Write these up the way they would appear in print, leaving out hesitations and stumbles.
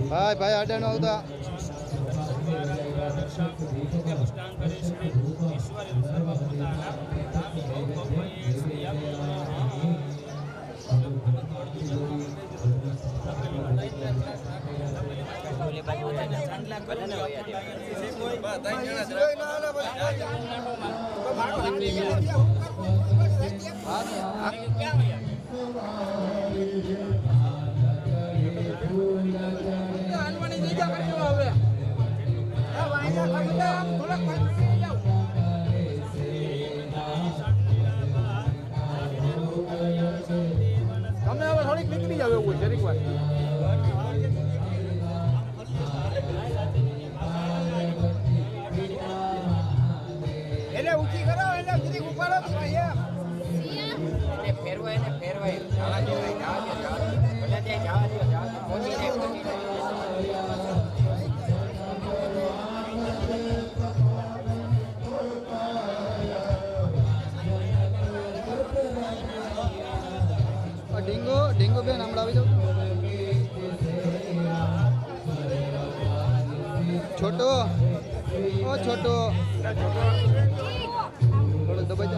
ભાઈ ભાઈ આડા નો આવતા તમે હવે થોડીક નીકળી જાવ એવું જરીક વાર એટલે ઊંચી કરો એટલે જરીક ઉપાડો તો ભાઈ એને ફેરવાય જવા દે ભલે તે જવા દે પહોંચી ડીંગો ડીંગો બેન હમણાં આવી જાવ છોટો ઓ છોટો થોડો દબાઈ દે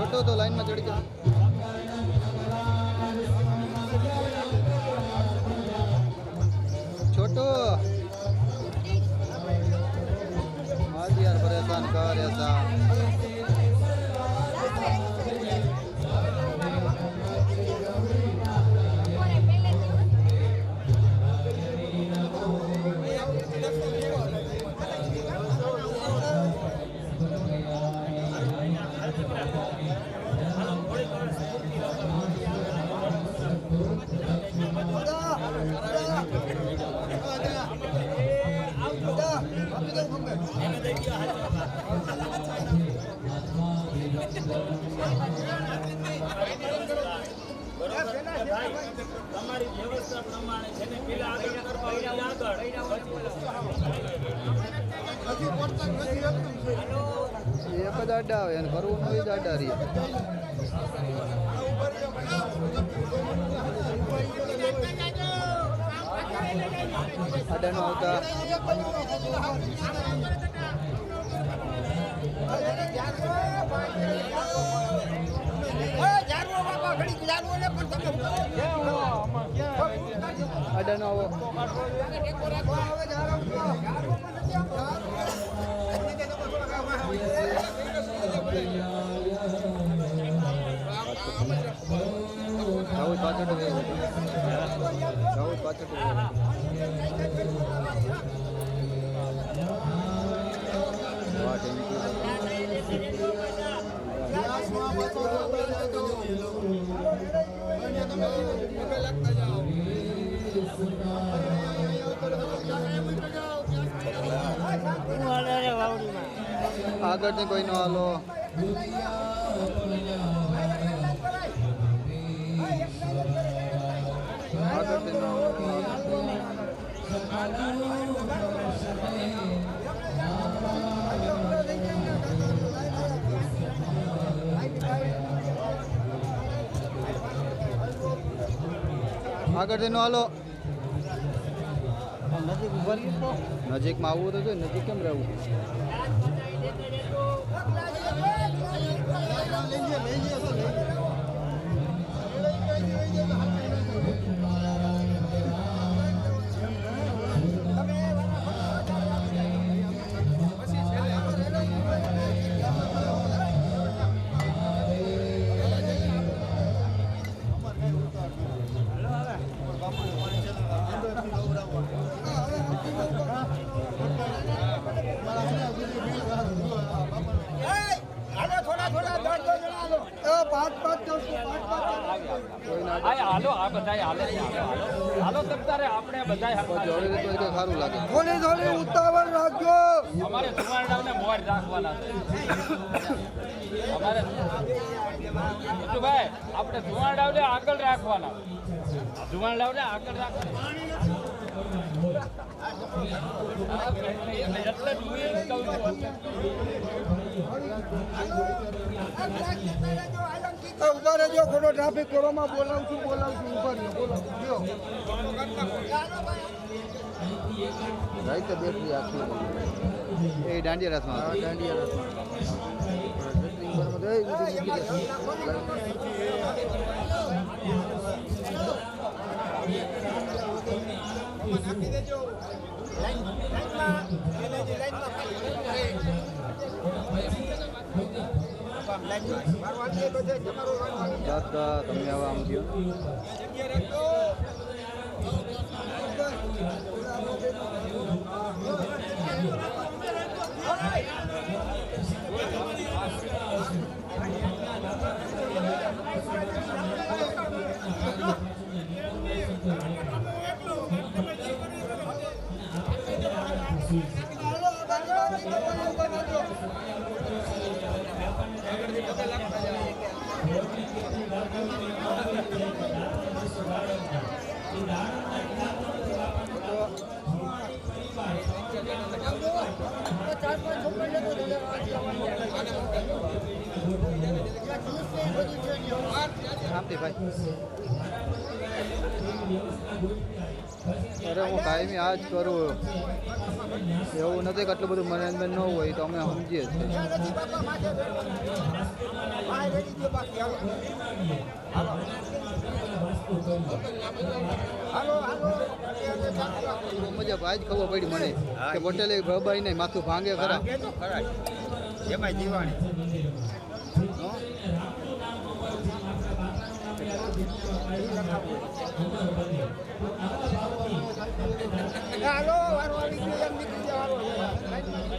छोटो तो लाइन में चढ़ गया छोटो आज यार परेशान कर ऐसा તમારી વ્યવસ્થા પ્રમાણે જેને પેલા આગળ કરવા હોય આગળ એક જ આડા આવે અને ભરવું ન જ આડા રહી આડા નો આવતા આડા નો આવો પાછળ આગળથી કોઈ નો હાલો આગળથી નો આગળથી નો હાલો નજીકમાં આવવું તો જોઈએ નજીક કેમ રહેવું આ બધાય હાલે છે હાલો તમ તારે આપણે બધાય પણ જોડે તો કંઈક સારું લાગે થોડી થોડી ઉતાવળ રાખજો. અમારે ધુમાડાને મોર રાખવાના છે અમારે ભાઈ આપણે ધુમાડાને આગળ રાખવાના ધુમાડાને આગળ રાખવાના એટલે જ હું એ જ કહું છું. ઉભા રહેજો, ખોટો ટ્રાફિક કોરોમાં બોલાવું છું ઉભા રહ્યો બોલાવું રાઈતે બેટરી આખી એ દાંડિયા રસમાં દાંડિયા નાખી દેજો લાઈનમાં દાદા તમે આવા આમ થયો શાંતિ ભાઈ અરે હું કાયમી આ જ કરું એવું નથી કે આટલું બધું મેનેજમેન્ટ ન હોય તો અમે સમજીએ છીએ મજા ભાઈ જ ખબર પડી મને કે પટેલે બાબાઈ ને માથું ભાંગે ખરા એમાં જીવાણી હાલો વારો આવી ગયો એમ નીકળી જવાનો ભાઈ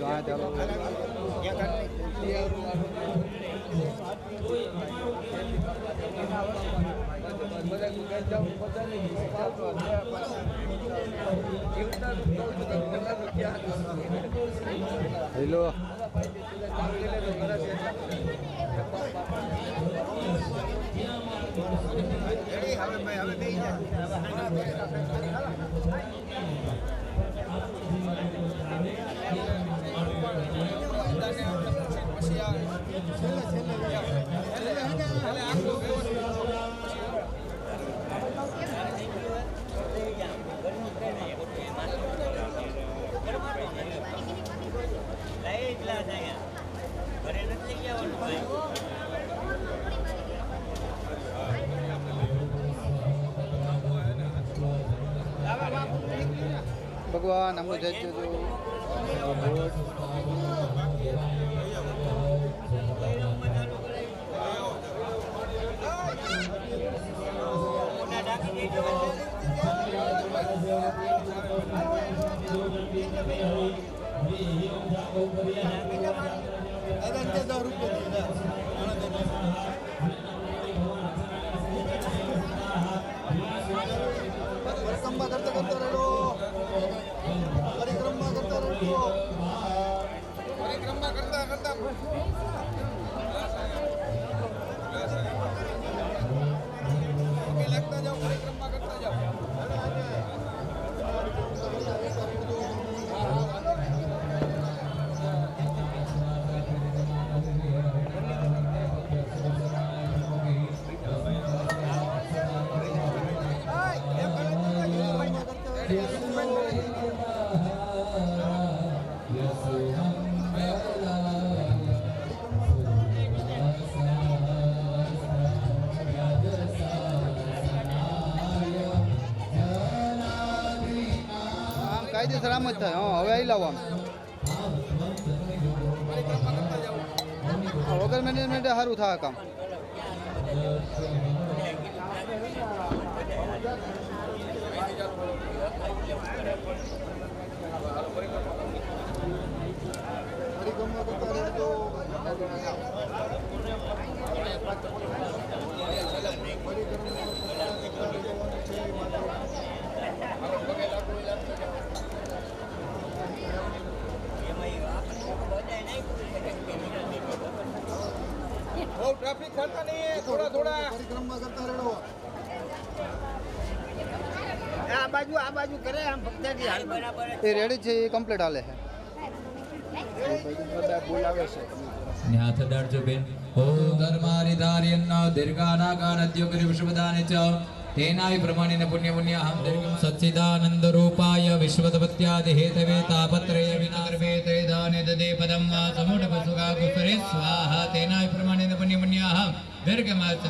વાહ ચાલો હેલો ભગવાન અમૃત જય પરિક્રમા કરતા રહેલો પરિક્રમા કરતા રહેલો પરિક્રમા કરતા આમ કાયદેસર આમ જ થાય. હા હવે આવી લાવો આમ વગર મેનેજમેન્ટ સારું થાય કામ. બહુ ટ્રાફિક થતા નહીં, થોડા થોડા પરિક્રમા કરતા રહેજો. આ બાજુ કરે આમ ભક્તાજી હાલ બરાબર એ રેડી છે, એ કમ્પ્લીટ હાલે છે. બોલાવે છે. ન્યાથ દાડજો બેન ઓ ધર્મારિધાર્યન્ન દીર્ઘાનાગાનદ્યોગરી વિશ્વદાને ચ તેનાય પ્રમાણેન પુણ્ય પુણ્યહમ દીર્ઘમ સચ્ચિદાનંદ રૂપાય વિશ્વદપત્યાદિ હેતવે તાપત્રય વિનાર્વે તે દાને દદે પદમ સમૂઢ સુગા ગુસરે સ્વાહા તેનાય પ્રમાણેન પુણ્ય પુણ્યહમ દીર્ઘમાચ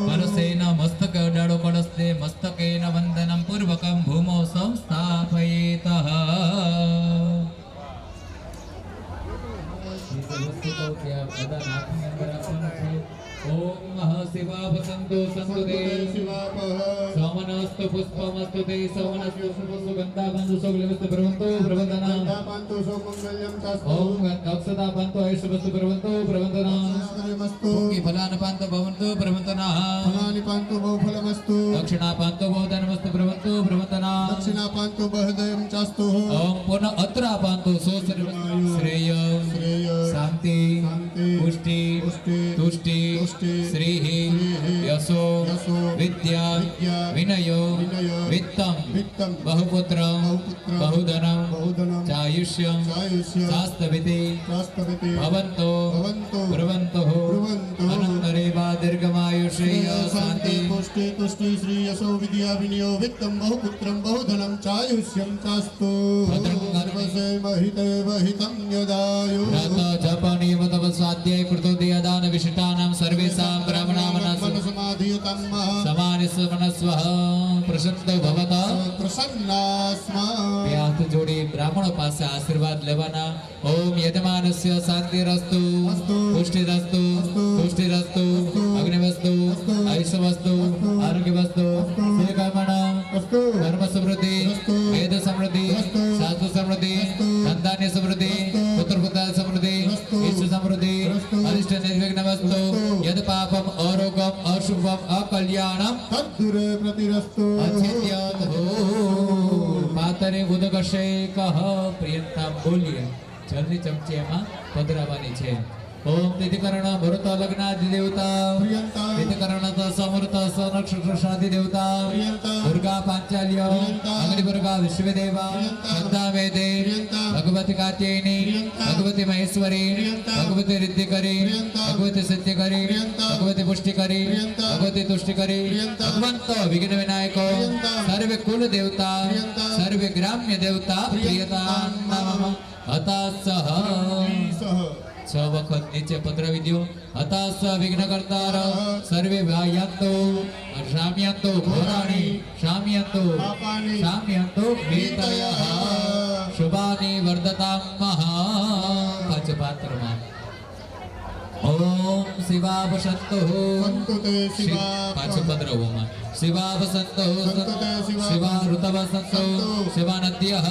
મનુષ્યેન મસ્તક અડાડો કળસ્તે મસ્તકેન વંદનમ પૂર્વકમ ભૂમો સંસ્થાપયેતઃ ओम महाशिवा वसंतो संतुते सोमनस्तु पुष्पमस्तु ते सोमनस्तु सुगंधा बंधु सोगलमस्तु प्रवंतो प्रवंदना पांतो सो मंगल्यम शास्त्र ओम गंधक्षता पंतो ऐश्वस्तु प्रवंतो प्रवंदना नमस्तु ओंगी फलान पांतो भवंतो प्रवंदना फलानि पांतो बहुफलमस्तु दक्षिणा पांतो बहुधनमस्तु प्रवंतो प्रवंदना दक्षिणा पांतो बहदयम चास्तु ओम पुनः अत्रा पांतो सो श्रेय श्रेय शांति शांति पुष्टि पुष्टि तुष्टि तुष्टि श्रीः यशो यशो विद्या विद्या विनयो विनयो वित्तं वित्तं बहुपुत्रं बहुपुत्रं बहुधनं बहुधनं चायुष्यं चायुष्यं शास्त्रविति शास्त्रविति भवन्तो भवन्तो ब्रुवन्तुः ब्रुवन्तु अनन्तरेवा दीर्घमायुषेय शान्ति पुष्टि तुष्टि श्री यशो विद्या विनियो वित्तं बहुपुत्रं बहुधनं चायुष्यं चास्तु सर्वसे महिते वहितं यदायु व्रत जप नियम तप स्वाध्याय कृतो देयदान विशिष्टानां सर्वेषां ब्राह्मणानां मनसमाधियतं समानिस मनस्वः प्रसन्नो भवता प्रसन्नास्मा બે હાથ જોડી બ્રાહ્મણો પાસે આશીર્વાદ લેવાના. ઓમ યજમાનસ્ય શાંતિરસ્તુ પુષ્ટિરસ્તુ તુષ્ટિરસ્તુ અગ્નિવસ્તુ આયુષ્યવસ્તુ આરોગ્યવસ્તુ શ્રીકામણ ધર્મ સમૃદ્ધિ વેદ સમૃદ્ધિ શાસ્ત્ર સમૃદ્ધિ સંતાન્ય સમૃદ્ધિ પુત્ર પુત્ર સમૃદ્ધિ ઈષ્ટ સમૃદ્ધિ અરિષ્ટ નિર્વિઘ્ન વસ્તુ યદ પાપમ અરોગમ અશુભમ અકલ્યાણમ તદ્દુરે પ્રતિરસ્તુ અચિત્યમ હો પાતરે ઉદગશે કહ પ્રિયંતા બોલીએ જલ્દી ચમચી એમાં પધરાવાની છે. ઓમ તિથિકરણ ભરત લગ્નાદિ દેવતા પ્રિયંતા તિથિકરણ સમૃત નક્ષત્ર શાદી દેવતા દુર્ગા પાંચાલ્ય અગ્નિ દુર્ગા વિશ્વદેવા શ્રદ્ધા વેદે ભગવતી કાત્યાયની ભગવતી મહેશ્વરી ભગવતી રિદ્ધિકરી ભગવતી સિદ્ધિકરી ભગવતી પુષ્ટિકરી ભગવતી તુષ્ટિકરી ભગવંતો વિઘ્ન વિનાયકો સર્વે કુલ દેવતા સર્વે ગ્રામ્ય દેવતા પ્રિયતા નમઃ હતાસહ છ વખત નીચે પધરાવી દો. હતાશ વિઘ્નકર્તાર સર્વે વાયંતો શામ્યંતો ઘોરાણી શામ્યંતો શામ્યંતો ભીતયઃ શુભાની વર્ધતામ મહા પંચપાત્રમાં ઓમ શિવાવશંતો સંતુ તે શિવા પાછું પધરાવવામાં शिवा वसंतो संतो ते शिवा ऋतव संतो शिवा नद्यः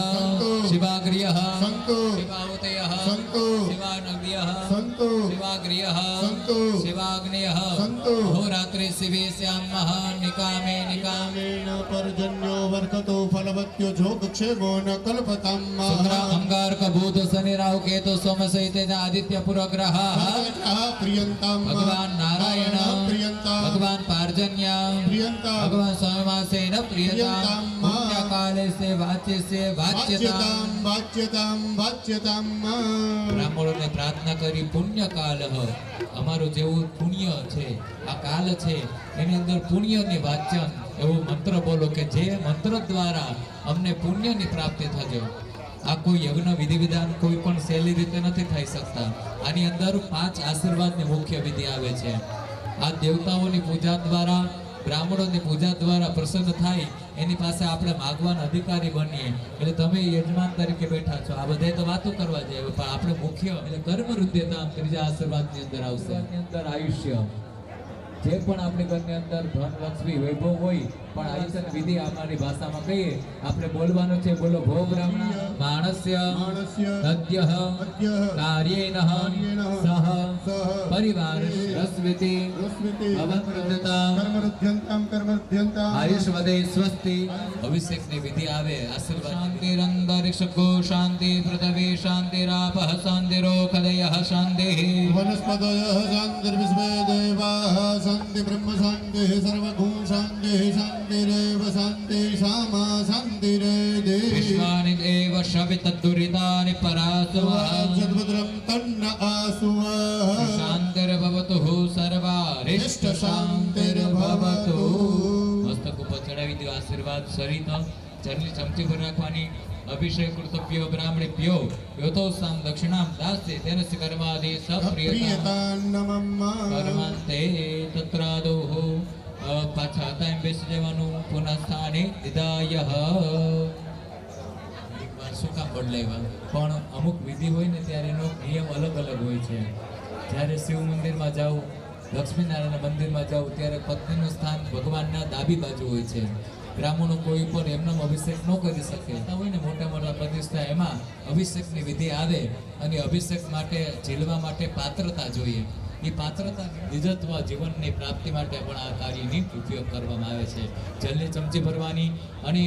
शिवा ग्रियः संतो शिवा उतयः संतो शिवा नद्यः संतो शिवा ग्रियः संतो शिवाग्नयः संतो अहोरात्रे शिवे श्यामः निकामे निकामे कामेन पर्जन्यो वर्षतो फलवत्यो जोगक्षेमो न कल्पताम् शुक्र अंगारक बुध शनि राहु केतु सोम सहित आदित्य पुरग्रह प्रियंताम् भगवान नारायण प्रियंताम् भगवान पार्जन्य प्रियंताम् भगवान सोमवासेन प्रियताम प्रियताम् पुण्य काले से वाच्यताम वाच्यताम् वाच्यताम् બ્રાહ્મણોને પ્રાર્થના કરી પુણ્ય કાલ અમારું જેવું પુણ્ય છે આ કાલ છે એની અંદર પુણ્યની વાચન એવો મંત્ર બોલો કે જે મંત્ર દ્વારા અમને પુણ્યની પ્રાપ્તિ થજો આ કોઈ યજ્ઞ વિધિ વિધાન કોઈ પણ સહેલી રીતે નથી થઈ શકતા આની અંદર 5 આશીર્વાદની મુખ્ય વિધિ આવે છે આ દેવતાઓની પૂજા દ્વારા બ્રાહ્મણોની પૂજા દ્વારા પ્રસન્ન થાય એની પાસે આપણે માગવાના અધિકારી બનીએ એટલે તમે યજમાન તરીકે બેઠા છો આ બધાય તો વાતો કરવા જાય પણ આપણે મુખ્ય એટલે કર્મરુદ્ધતા ત્રીજા આશીર્વાદની અંદર આવશે એની અંદર આયુષ્ય જે પણ આપણી ઘરની અંદર ધન લક્ષ્મી વૈભવ હોય પણ આયુષ્યની વિધિ અમારી ભાષામાં કહીએ આપણે બોલવાનું છે બોલો ભો બ્રાહ્મણ માણસ્ય નદ્યઃ કાર્યેન સહ પરિવાર રસ્વિતિ कर्मरुद्ध्यन्ताम् આયુષ્વદે સ્વસ્તિ અભિષેકની વિધિ આવે આશીર્વાદ શાંતિરંતરિક્ષકો શાંતિ પૃથ્વી શાંતિરાપઃ શાંતિરોખદયઃ શાંતિઃ वनस्पतयः शान्तिर्विश्वे देवाः शान्ति ब्रह्म शान्तिः सर्वभूत शान्तिः शान्तिरेव शान्ति सामा शान्तिरेदे विश्वानि देव शवितद्दुरितानि परासुवः सद्भद्रं तन्न आसुवः શાંતિર્ભવતુ સર્વારિષ્ટ શાંતિર્ભવતુ મસ્તક ઉપર ચડાવી દો આશીર્વાદ સરિત જરની ચમચી પર રાખવાની અભિષેક કર્તવ્ય બ્રાહ્મણે પ્યો યોતો સામ દક્ષિણામ દાસે તેન કર્માદિ प्रियतान्नमम् કર્માંતે તત્રાદોહ પાછા હતા એમ બેસી જવાનું પુનઃ સ્થાને નિદાય શું કામ બદલાવ્યા પણ અમુક વિધિ હોય ને ત્યારે એનો નિયમ અલગ અલગ હોય છે જ્યારે શિવ મંદિરમાં જાઓ લક્ષ્મીનારાયણ મંદિરમાં જાઓ ત્યારે પત્નીનું સ્થાન ભગવાનના ડાબી બાજુ હોય છે બ્રાહ્મણો કોઈ પણ એમનો અભિષેક ન કરી શકે હોય ને મોટા મોટા પ્રતિષ્ઠા એમાં અભિષેકની વિધિ આવે અને અભિષેક માટે ઝીલવા માટે પાત્રતા જોઈએ એ પાત્રતા નિજત્વ જીવનની પ્રાપ્તિ માટે પણ આ કાર્યની ઉપયોગ કરવામાં આવે છે જલની ચમચી ભરવાની અને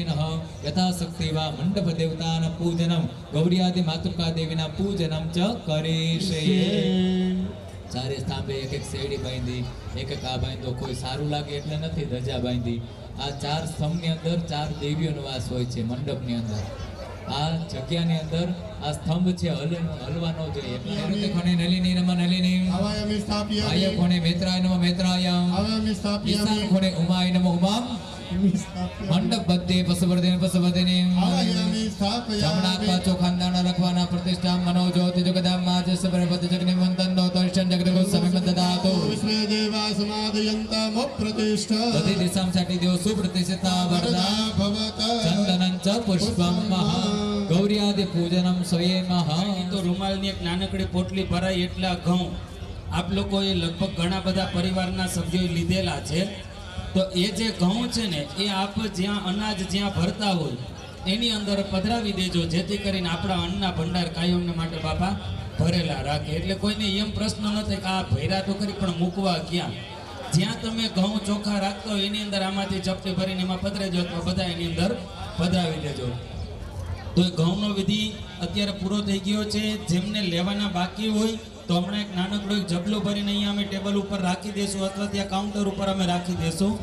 યથાશક્તિ વા મંડપ દેવતાના પૂજનમ ગૌરીયાદિ માતૃકા દેવીના પૂજનમ ચ કરીશે ચારે સ્તંભે એક એક શેરડી બાંધી એક એક આ બાંધો કોઈ સારું લાગે એટલે નથી ધજા બાંધી આ 4 સ્તંભની અંદર 4 દેવીઓનો વાસ હોય છે મંડપની અંદર આ જગ્યાની અંદર આ સ્તંભ છે હલવાનો જોઈએ એટલે કોને નલિની નમ નલિની अवयमि स्थापयामि આય કોને મેત્રાય નમ મેત્રાય अवयमि स्थापयामि ઈશાન કોને ઉમાય નમ ઉમામ મંડપ બધે પસવર્ધન પસવર્ધની अवयमि જમણા स्थापयामि પાછો ખાનદાન રાખવાના પ્રતિષ્ઠા મનો જ્યોતિ જગદામ માજ સબરપતિ જગને મંતન દોષણ જગદગો સમિમ દદાતો विश्वे देवा समादयन्तमप्रतिष्ठा બધી દિશામાં છાટી દો સુપ્રતિષ્ઠિતા વરદા भवत ચંદનં ચ પુષ્પમ મહા ગૌરીયાદિ પૂજનમ સ્વયંમઃ તો રૂમાલની એક નાનકડી પોટલી ભરાય એટલા ઘઉં આપ લોકોએ લગભગ ઘણા બધા પરિવારના સભ્યોએ લીધેલા છે તો એ જે ઘઉં છે ને એ આપ જ્યાં અનાજ જ્યાં ભરતા હોય એની અંદર પધરાવી દેજો જેથી કરીને આપણા અન્નના ભંડાર કાયમને માટે બાપા ભરેલા રાખે એટલે કોઈને એમ પ્રશ્ન ન થાય કે આ ભર્યા તો કરી પણ મૂકવા ક્યાં જ્યાં તમે ઘઉં ચોખા રાખતા હોય એની અંદર આમાંથી ચપટી ભરીને એમાં પધરાજો અથવા બધા એની અંદર પધરાવી દેજો તો એ ઘઉંનો વિધિ અત્યારે પૂરો થઈ ગયો છે જેમને લેવાના બાકી હોય તો હમણાં એક નાનકડો એક જબલો ભરીને અહીંયા અમે ટેબલ ઉપર રાખી દઈશું અથવા ત્યાં કાઉન્ટર ઉપર અમે રાખી દઈશું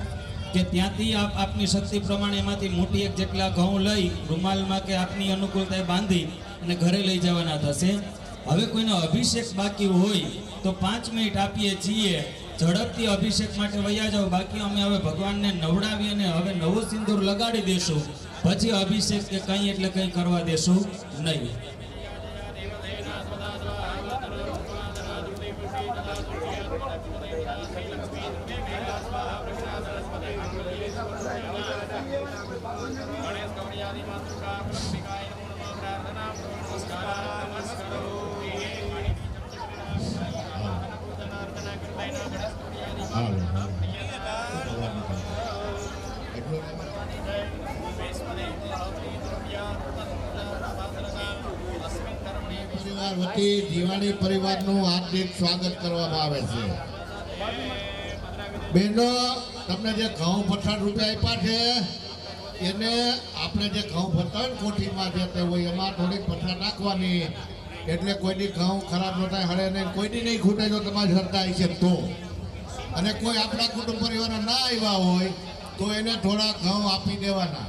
કે ત્યાંથી આપની શક્તિ પ્રમાણે એમાંથી મોટી એક જેટલા ઘઉં લઈ રૂમાલમાં કે આપની અનુકૂળતાએ બાંધી અને ઘરે લઈ જવાના થશે હવે કોઈનો અભિષેક બાકી હોય તો 5 મિનિટ આપીએ છીએ ઝડપથી અભિષેક માટે વયા જાઓ બાકી અમે હવે ભગવાનને નવડાવી અને હવે નવો સિંદૂર લગાડી દેશું પછી અભિષેક કે કંઈ એટલે કંઈ કરવા દેશું નહીં વતી જીવાણી પરિવારનું હાર્દિક સ્વાગત કરવામાં આવે છે. બહેનો, તમને જે ઘઉં પછાડ રૂપિયા આપ્યા છે એને આપણે જે ઘઉં ભરતા હોય ને કોઠીમાં જે તે હોય એમાં થોડીક પછાડ નાખવાની, એટલે કોઈની ઘઉં ખરાબ ન થાય, હળે નહીં, કોઈની નહીં ખૂટે જો તમારી શ્રદ્ધા છે તો. અને કોઈ આપણા કુટુંબ પરિવારના ના આવ્યા હોય તો એને થોડા ઘઉં આપી દેવાના.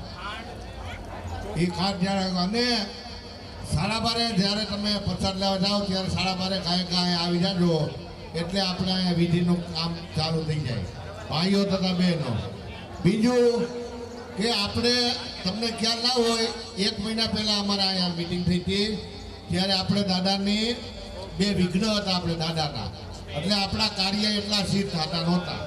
એ ખાસ જ્યારે અને 12:30 જ્યારે તમે પ્રસાદ લેવા જાઓ ત્યારે 12:30 કાંઈ આવી જાજો, એટલે આપણે અહીંયા વિધિનું કામ ચાલુ થઈ જાય, ભાઈઓ તથા બહેનો. બીજું કે આપણે તમને ખ્યાલ ના હોય, 1 મહિના પહેલાં અમારા અહીંયા મિટિંગ થઈ હતી ત્યારે આપણે દાદાની 2 વિઘ્ન હતા આપણે દાદાના, એટલે આપણા કાર્ય એટલા સિદ્ધ થતા નહોતા.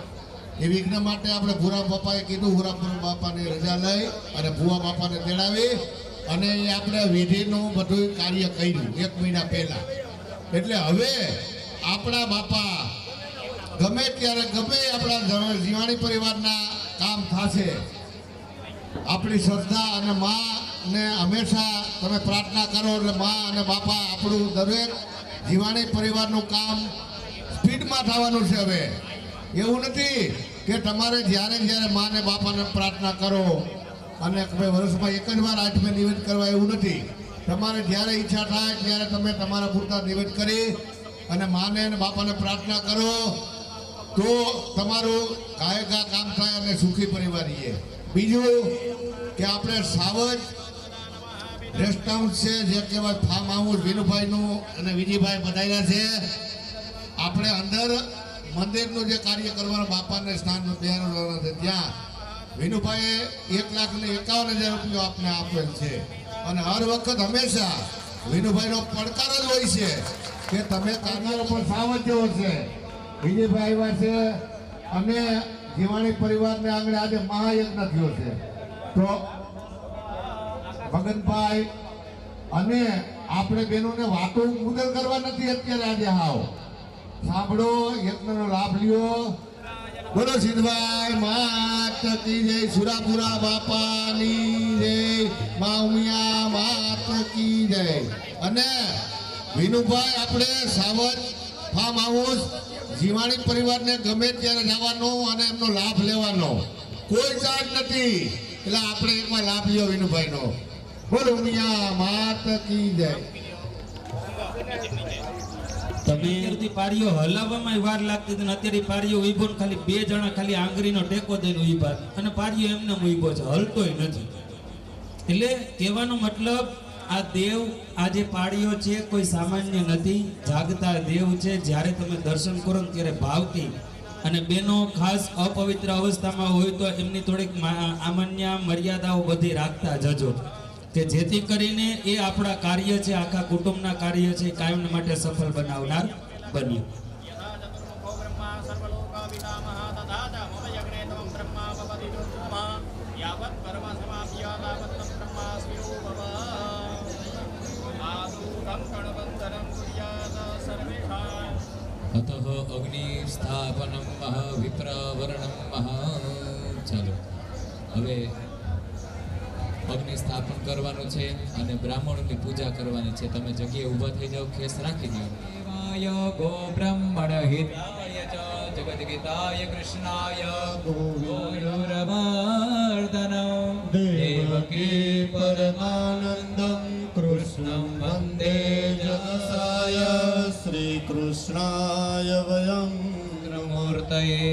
એ વિઘ્ન માટે આપણે ભૂરા બાપાએ કીધું, ભૂરા બાપાની રજા લઈ અને ભુવા બાપાને તેડાવી અને એ આપણે વિધિનું બધું કાર્ય કર્યું 1 મહિના પહેલા. એટલે હવે આપણા બાપા ગમે ત્યારે ગમે આપણા જીવાણી પરિવારના કામ થશે. આપણી શ્રદ્ધા અને માને હંમેશા તમે પ્રાર્થના કરો એટલે મા અને બાપા આપણું દરેક જીવાણી પરિવારનું કામ સ્પીડમાં થવાનું છે. હવે એવું નથી કે તમારે જ્યારે જ્યારે મા અને બાપાને પ્રાર્થના કરો અને વર્ષમાં 1 જ વાર આઠમે નિવેદ કરવા, એવું નથી. તમારે જ્યારે ઈચ્છા થાય ત્યારે તમે તમારા પૂરતા નિવેદ કરી અને માને અને બાપાને પ્રાર્થના કરો તો તમારું કાયકા કામ થાય અને સુખી પરિવાર રહીએ. બીજું કે આપણે સાવજ રેસ્ટ હાઉસ છે, જે કહેવાય ફાર્મ હાઉસ, વિનુભાઈનું અને વિજયભાઈ બધાયા છે. આપણે અંદર મંદિરનું જે કાર્ય કરવાનું બાપાને સ્નાન બેહાડવાનું છે ત્યાં વિનુભાઈએ 1,51,000 રૂપિયા આપને આપેલ છે. અને હર વખત હંમેશા વિનુભાઈનો પડકાર જ હોય છે કે તમે કાર્યો પણ સાવજ જેવો છે. વિજયભાઈ આવ્યા છે અને જીવાણી પરિવારને આંગણે આજે મહાયજ્ઞ થયો છે. તો ભગતભાઈ અને આપણે બહેનોને વાતો મુદલ કરવા નથી અત્યારે આજે હાવ સાંભળો, યજ્ઞનો લાભ લ્યો. બોલો સિદ્ધભાઈ માત કી જય, સુરાપુરા બાપાની જય, મા ઉમિયા માત કી જય. અને વિનુભાઈ આપણે સાવજ ફાર્મ હાઉસ જીવાણી પરિવારને ગમે ત્યારે જવાનો અને એમનો લાભ લેવાનો, કોઈ ચાર્જ નથી. એટલે આપણે એકવાર લાભ લ્યો વિનુભાઈનો. બોલો ઉમિયા માત કી જય. તમે પારીઓ હલાવવામાં વાર લાગતી હતી, અત્યારે પારીઓ ઉભો ખાલી 2 જણા ખાલી આંગળીનો ટેકો દઈને ઉભા અને પારીઓ એમને ઉભો છે, હલતોય નથી. એટલે કહેવાનો મતલબ આ દેવ, આ જે પાળીઓ છે કોઈ સામાન્ય નથી, જાગતા દેવ છે. જ્યારે તમે દર્શન કરો ને ત્યારે ભાવથી, અને બેનો ખાસ અપવિત્ર અવસ્થામાં હોય તો એમની થોડીક આમાન્ય મર્યાદાઓ બધી રાખતા જજો, કે જેથી કરીને એ આપણા કાર્ય છે, આખા કુટુંબના કાર્ય છે, કાયમ માટે સફળ બનાવનાર બન્યું. અતઃ અગ્નિ સ્થાપનમ વિપ્રવર્ણમ ચાલો હવે અગ્નિ સ્થાપન કરવાનું છે અને બ્રાહ્મણોની પૂજા કરવાની છે. તમે જગ્યાએ ઊભા થઈ જાઓ, ખેસ રાખી દો. દેવાય ગો બ્રહ્મણ હિતાય ચ જગદગીતાય કૃષ્ણાય ગોયુરમર્દન દેવકી પરમાનંદમ કૃષ્ણં વંદે જગસાય શ્રી કૃષ્ણાય વયં મૂર્તયે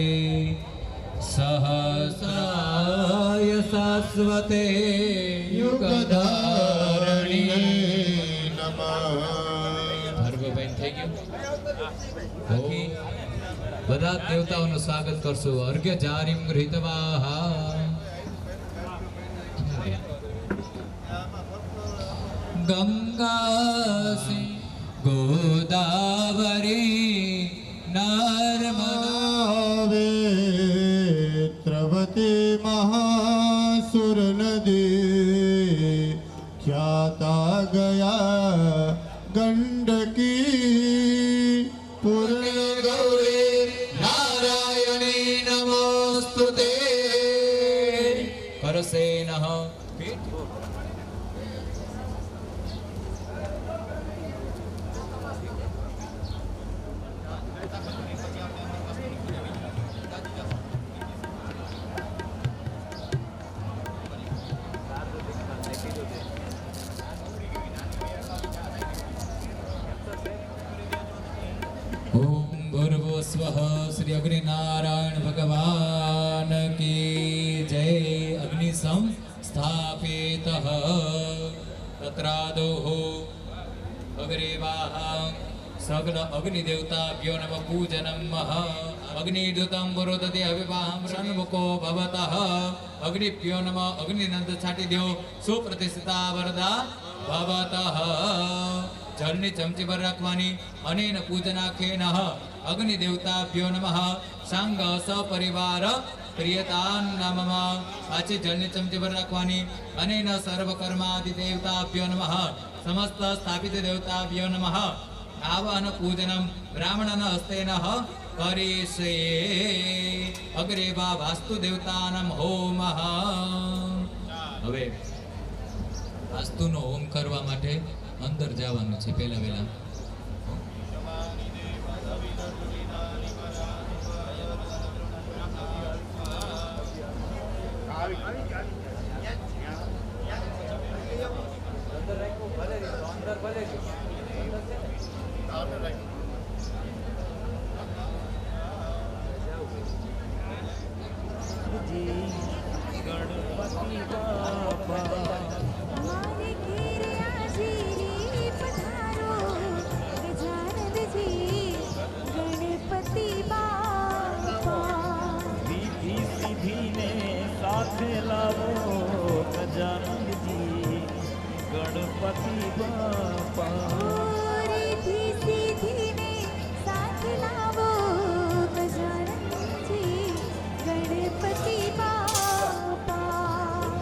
સહસ્રાય શાશ્વતે યુગધારણી નમઃ. ભાર્ગવભાઈ થઈ ગયું. બાકી બધા દેવતાઓનું સ્વાગત કરશું. અર્ઘ્ય જારીમ ગૃહીતવાહ. ગંગા ગોદાવરી નર્મદા વેત્રવતી મહાસુર નદી ખ્યાતા ગયા ગંડકી પુરે ગૌરી નારાયણી નમોસ્તુતે. કરસેનઃ ભૂર્ભુવ સ્વઃ. શ્રી અગ્નિનારાયણ ભગવાન કી જય. અગ્નિ સંસ્થાપિત તત્રાદોઃ અગ્રેવાહ સગલ અગ્નિદેવતાભ્યો નમઃ પૂજનમ. અગ્નિદૂતમ પુરોદતે અવિવાહમ ષण्मुखो ભવતઃ. અગ્નિભ્યો નમઃ. અગ્નિનંદ છાટી દો. સુપ્રતિષ્ઠિતા વરદા ભવતઃ. જળની ચમચી પર રાખવાની. અનેન પૂજનાખેન અગ્નિદેવતાભ્યો નમઃ. સાંગ સપરિવાર પ્રિયતાન નમઃ. પાછી જળની ચમચી પર રાખવાની. અનેન સર્વકર્માદિ દેવતાભ્યો નમઃ. સમસ્ત સ્થાપિત દેવતાભ્યો નમઃ. આવાહન પૂજનમ બ્રાહ્મણન હસ્તેન કરીષ્યે. અગ્રે વા વાસ્તુ દેવતાનમ હોમ. હવે વાસ્તુનો હોમ કરવા માટે અંદર જવાનું છે પહેલા વહેલા. हमारे घेर आजीरी पधारो गजानन जी गणपति बापा. રીતિ સીધીને સાથે લાવો ગજાનંદજી ગણપતિ બાપા. રીતિ સીધીને સાથે લાવો ગજાનનજી ગણપતિ બાપા.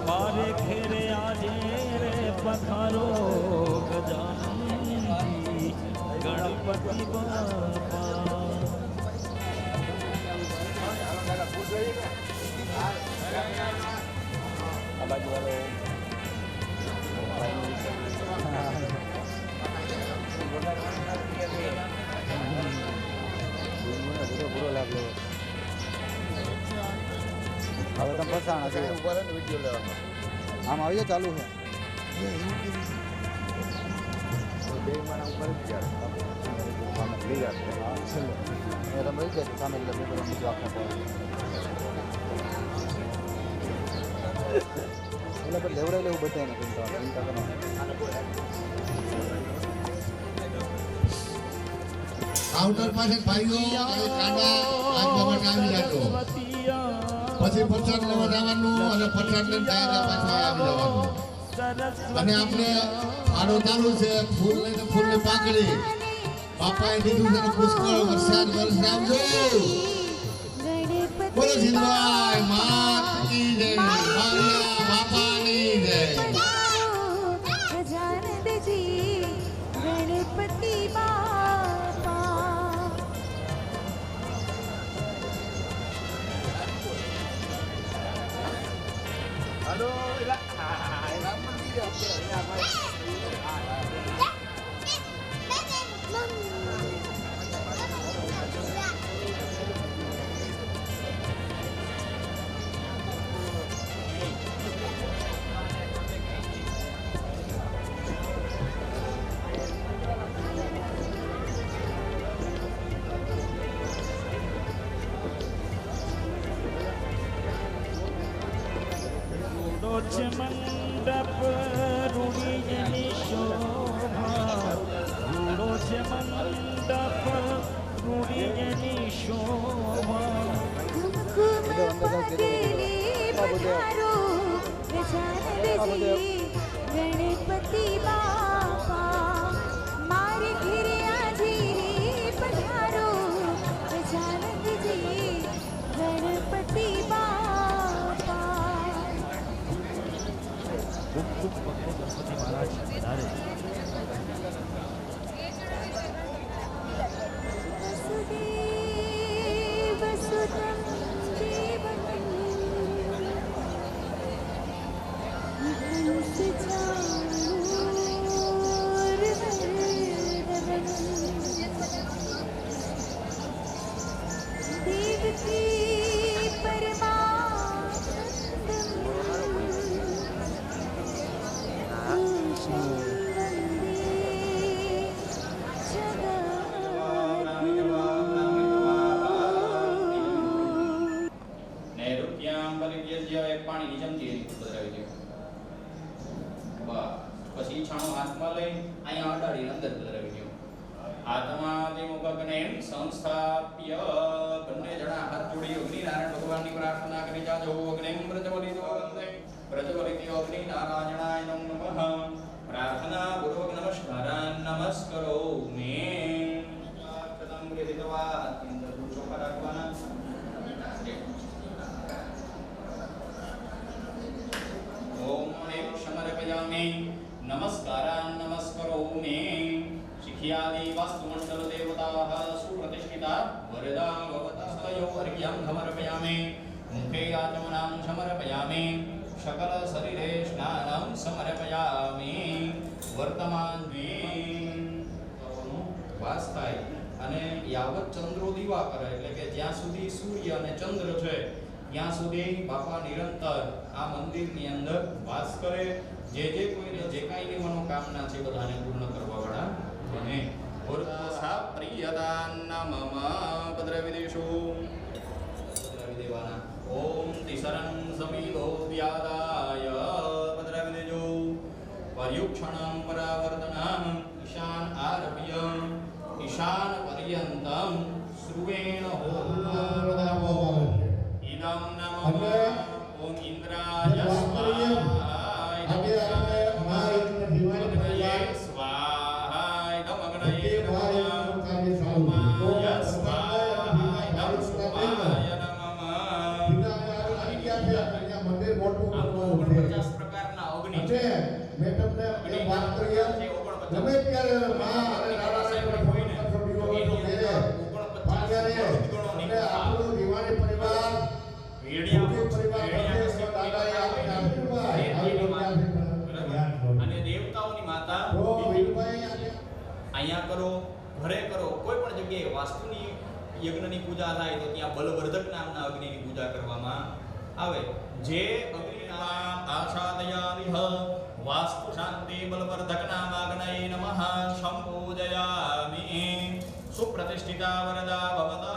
મારે ઘેરે આજે રે પધારો ગજાનંદજી ગણપતિ બાપા. પૂરો લાભ લેવો. હવે તમે ફસાણા છે. આમ આવી જાઓ, ચાલુ છે. તમે રહી જાય સામે એટલે પેપર બીજું આપવું પડે. એટલે પણ લેવડાવી લેવું બધાને ચિંતા કરવાની. કાઉન્ટર પાસે ભાઈઓ અને કાંડા આપવા માટે આવી જાતો. પછી પ્રસાદ લેવા જવાનું અને પ્રસાદ લઈને ડાયરા પાછા આવી જવાનું. અને આપણે આડો ચાલુ છે. ફૂલ લઈને ફૂલની પાંખડી બાપાએ દીધું છે. પુષ્કળ વરસાદ વરસાવજો. બોલો સિદ્ધભાઈ માત કી જય. મારિયા બાપાની જય. ગજાનંદજી ગણપતિ બાપા. મંડપ રૂડીની શોભા. રૂડો છે મંડપ રૂડીની શોભા. ગણપતિ બાપા. મારે ઘેરે આજીરી પધારો ગજાનંદજી ગણપતિ બાપા. વસુદેવ સુતં દેવકી હંસ ચારૂર દેવકી પરમાનંદ સંસ્થાપ્ય બંને જણા હાથ જોડી અગ્નિનારાયણ ભગવાનની પ્રાર્થના કરી જાજો. અગ્નિમ પ્રજ્વલિતો વંદે પ્રજ્વલિતો અગ્નિ નારાયણાય નમઃ. પ્રાર્થના પૂર્વક નમસ્કારાન નમસ્કરો મે. કદમ ગૃહીત્વા અત્યંત ચોખા રાખવાના. ઓમ એમ સમર્પયામિ નમસ્કારાન નમસ્કરોમિ. શિખ્યાદિ વાસ્તુમંડલ દેવતાઃ સુપ્રતિષ્ઠિતા વરદા ભવતસ્તયો અર્ઘ્યં સમર્પયામિ. મુખે આચમનાં સમર્પયામિ. सकल शरीरे स्नानं समर्पयामि. वर्तमाने वास થાય અને યાવત ચંદ્રો દિવાકર એટલે કે જ્યાં સુધી સૂર્ય અને ચંદ્ર છે ત્યાં સુધી બાપા નિરંતર આ મંદિરની અંદર વાસ કરે. જે કોઈને જે કાંઈની મનોકામના છે બધાને પૂર્ણ કરવા વાળા બને. ઓરસા પ્રિયદાન મમ ભદ્રવિદેશો દેવાના. ઓમ તિસરં સમિદો વ્યાદાય ભદ્રવિદેજો. પર્યુક્ષણં પરાવર્તનં ઈશાન આરભ્ય ઈશાન પર્યંતમ શ્રુવેણ હોમો. ઇદં નમઃ ઓમ ઇન્દ્રાય સ્વાહા. મેં તમને એ વાત કરી ગમે ત્યારે માં અને દાદા સાહેબ કોઈને અને આપણું દિવાળી પરિવાર અને દેવતાઓની માતા અહીંયા કરો, ઘરે કરો, કોઈ પણ જગ્યાએ વાસ્તુની યજ્ઞની પૂજા થાય તો ત્યાં બલવર્ધક નામના અગ્નિની પૂજા કરવામાં આવે. જે અગ્નિના આશાદયામિહ વાસ્તુ શાંતિ બલવર્ધક નામાગ્નયે નમઃ સંપૂજયામિ. સુપ્રતિષ્ઠિતા વરદા ભવતઃ.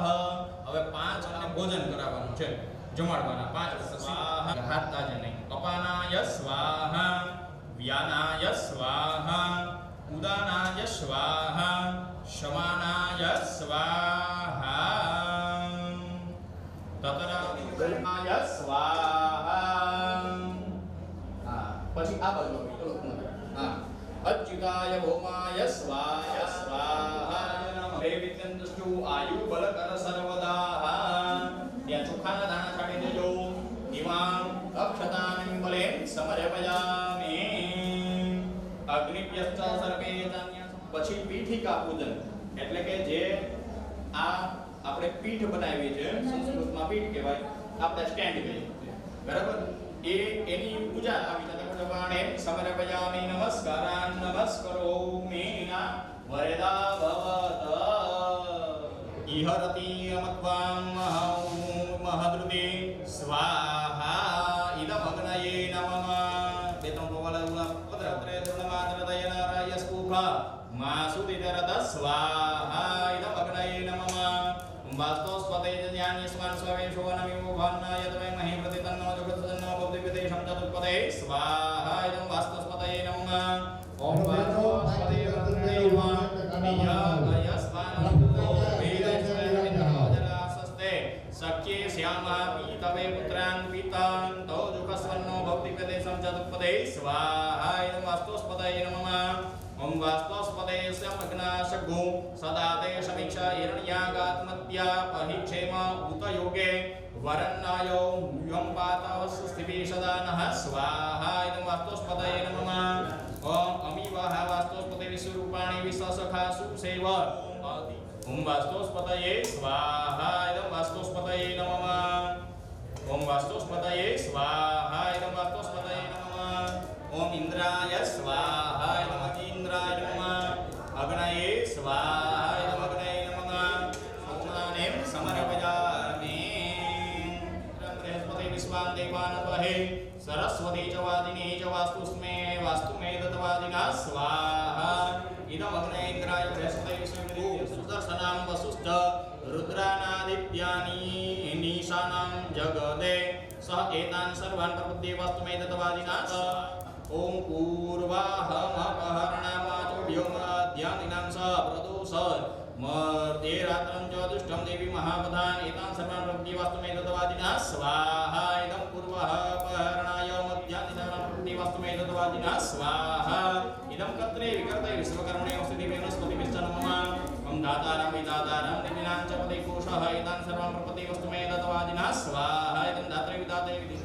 હવે 5 અને ભોજન કરાવવાનું છે, જમાડવાના 5 સ્વાહા. હાથ તાજે નહીં. અપાનાય સ્વાહા, વ્યાનાય સ્વાહા, ઉદાનાય સ્વાહા, શમાનાય સ્વાહા, તતરાય સ્વાહા. પછી આ બાજુ હા. અચ્યુતાય ભૌમાય સ્વાહા સ્વાહા. દેવિતંદસ્તુ આયુ બલકર સર્વદા. ત્યાં ચોખાના દાણા છાડી દેજો. ઇમામ અક્ષતાનિ બલેન સમર્પયામિ. અગ્નિપ્યસ્ત સર્વે જાન્ય. પછી પીઠિકા પૂજન એટલે કે જે આ આપણે પીઠ બનાવી છે, સંસ્કૃતમાં પીઠ કહેવાય, આપણે સ્ટેન્ડ કહીએ, બરાબર. એની પૂજા આવી છે. ભગવાને સમર્પયામિ નમસ્કારાન નમસ્કરોમિ. વરદા ભવત ઇહરતિ અમત્વાં મહદ્રુતે સ્વાહા. ઇદમ અગ્નયે નમઃ. બે ત્રણ ગોવાલા પદ્રત્રે ધૃણમાત્રતય નારાય સ્પુખા માસુદિતરત સ્વાહા. ઇદમ અગ્નયે નમઃ. વાસ્તોસ્પતે જ્ઞાનસ્માન સ્વવેશો નમિવો ભાન્નાય તમે મહી પ્રતિતન્નો જગત્સન્નો ભૌતિકતે સમજતુપતે સ્વાહા. ઇદં વાસ્તોસ્પતે નમઃ. ઓમ વાસ્તોસ્પતે નમઃ. યસ્માન વેદસ્વૈર્વિદ્યાજલાસસ્તે સખ્યે શ્યામા પીતવે પુત્રાન પીતાન તૌ જુકસ્વન્નો ભૌતિકતે સમજતુપતે સ્વાહા. ઇદં વાસ્તોસ્પતે નમઃ. ઓમ વાસ્તોસ્પતે સમગ્નાશગો સદા તે સમીક્ષા હિરણ્યાગાત્મત્યા પહિક્ષેમ ઉતયોગે વરન્નાયો યમ પાતવસ્ સ્થિતિ સદાનઃ સ્વાહા. ઇદં વાસ્તોસ્પતે નમઃ. ઓમ અમીવાહ વાસ્તોસ્પતે વિશ્વરૂપાણિ વિશ્વસખા સુસેવ. ઓમ વાસ્તોસ્પતયે સ્વાહા. ઇદં વાસ્તોસ્પતયે નમઃ. ઓમ વાસ્તોસ્પતયે સ્વાહા. ઇદં વાસ્તોસ્પતયે નમઃ. ઓમ ઇન્દ્રાય સ્વાહા. ઇદં ઇન્દ્રાય નમઃ. અગ્નયે સ્વાહા. ઇદં અગ્નયે નમઃ. સોમનાનેમ સમર્પયામિ. બૃહસ્પતિ વિશ્વાન દેવાન વહે સરસ્વતી ચ વાદિની ચ વાસ્તુસ્મે વાસ્તુમે દત્તવાદિના સ્વાહા. ઇદં અગ્નયે ઇન્દ્રાય બૃહસ્પતિ વિશ્વમિતિ સુદર્શનામ વસુશ્ચ રુદ્રાનાદિત્યાની નીશાનાં જગદે સહ એતાન સર્વાન પ્રપદ્યે વાસ્તુમે દત્તવાદિના ચ. ઓમ પૂર્વાહમપહરણામાચો વ્યોમાદ્યાનિનાં સ પ્રદોષ તે રાत्रं च दुष्टं देवी महापदान एतान् सर्वान् प्रकृतिवास्तुमे दत्तवादिनः स्वाहा इदं पूर्वः अपहरणाय मध्यानि सर्वान् प्रकृतिवास्तुमे दत्तवादिनः स्वाहा इदं कर्त्रे विकर्ते विश्वकर्मणे औषधि वनस्पतिभिश्च नमः मम दातारं विदातारं निमिनां च पदे कोशः एतान् सर्वान् प्रकृतिवस्तुमे दत्तवादिनः स्वाहा इदं दात्रे विदाते विदि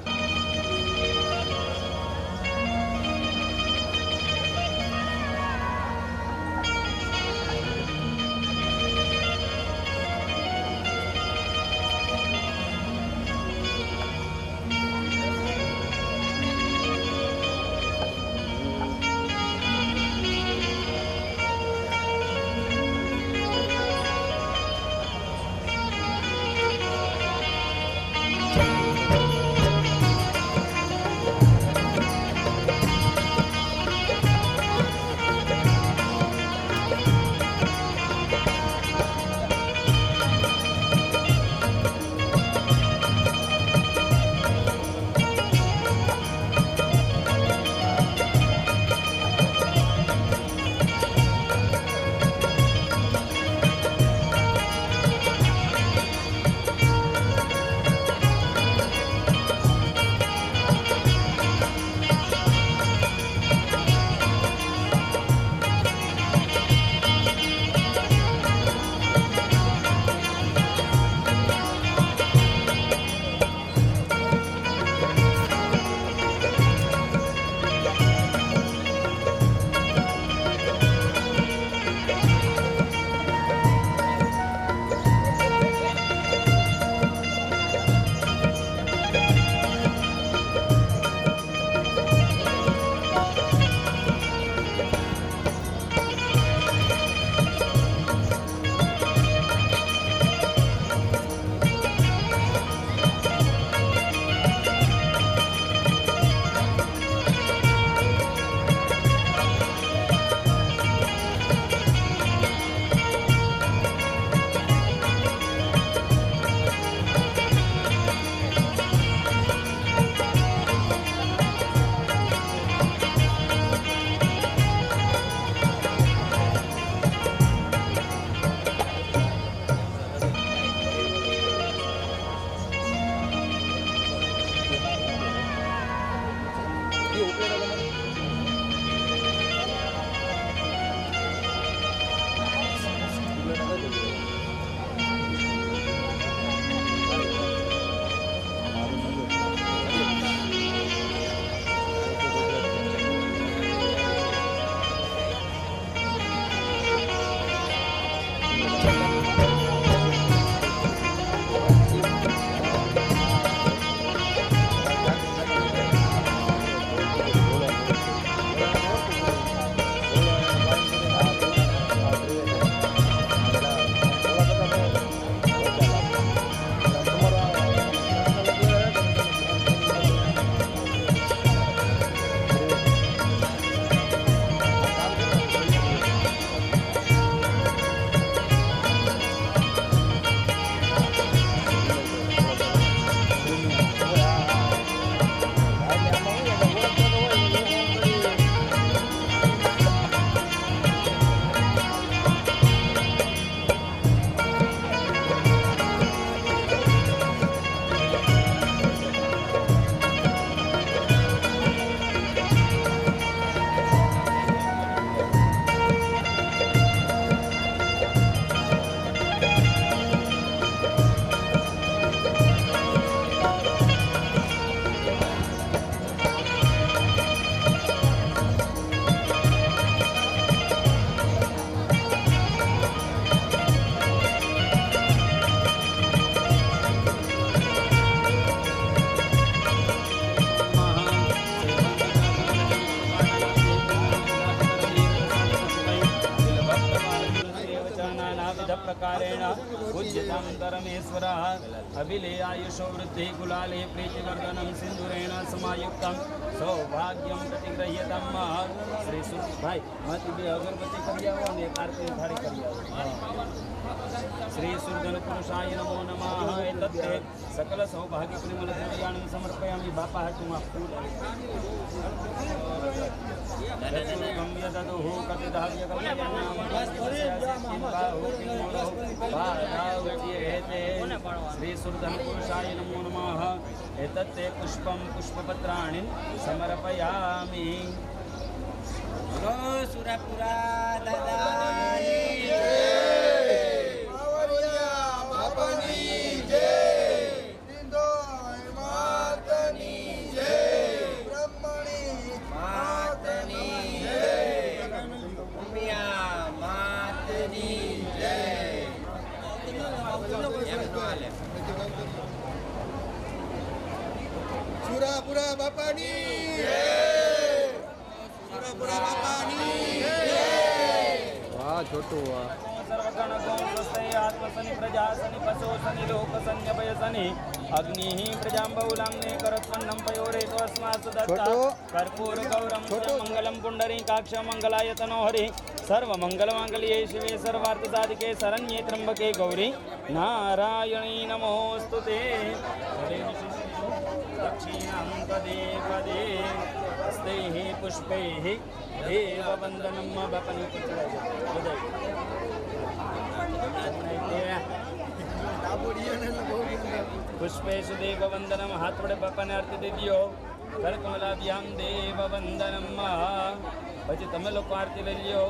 प्रकारेण पूज्यतां परमेश्वरः अभिलेयायुषो वृद्धि कुलाले प्रीतिवर्धनं सिन्दूरेण समायुक्तं सौभाग्यं प्रतिगृह्यतं श्री भाई माती बे अगरबत्ती કરી આવો ને આરતી થાળી કરી આવો શ્રી સુરજન પુરુષાય નમો નમઃ एतत्ते सकल सौभाग्य परिमल दिव्याणं समर्पयामि बापा हाटुमा फूल श्री सुरधन पुरुषाय नमो नमः एतत्ते पुष्पं पुष्पपत्राणि समर्पयामि સુરાપુરા દાદા સુરાપુરા બાપાની સુરાપુરા બાપાની વાહ છોટું વાહ सर्वगण गौ स्वस्ति आत्मसनि प्रजासनि पशोसनि लोकसन्यभयसनि अग्निः प्रजां बहुलाम्ने करत्वन्नं पयोरेतो अस्मासु दत्ता छोटो। कर्पूर गौरं मंगलं पुण्डरीकाक्ष मंगलाय तनो हरि सर्वमङ्गलमाङ्गल्ये शिवे सर्वार्थसाधिके शरण्ये त्र्यम्बके गौरी नारायणी नमोऽस्तुते दक्षिणां पदे पदे हस्तैः पुष्पैः देववन्दनं बपनि पुष्पेषु देववन्दनं हाथ वडे बापाने आरती दे दियो करकमलाभ्यां देववन्दनं પછી તમે લોકો આરતી લઈ લ્યો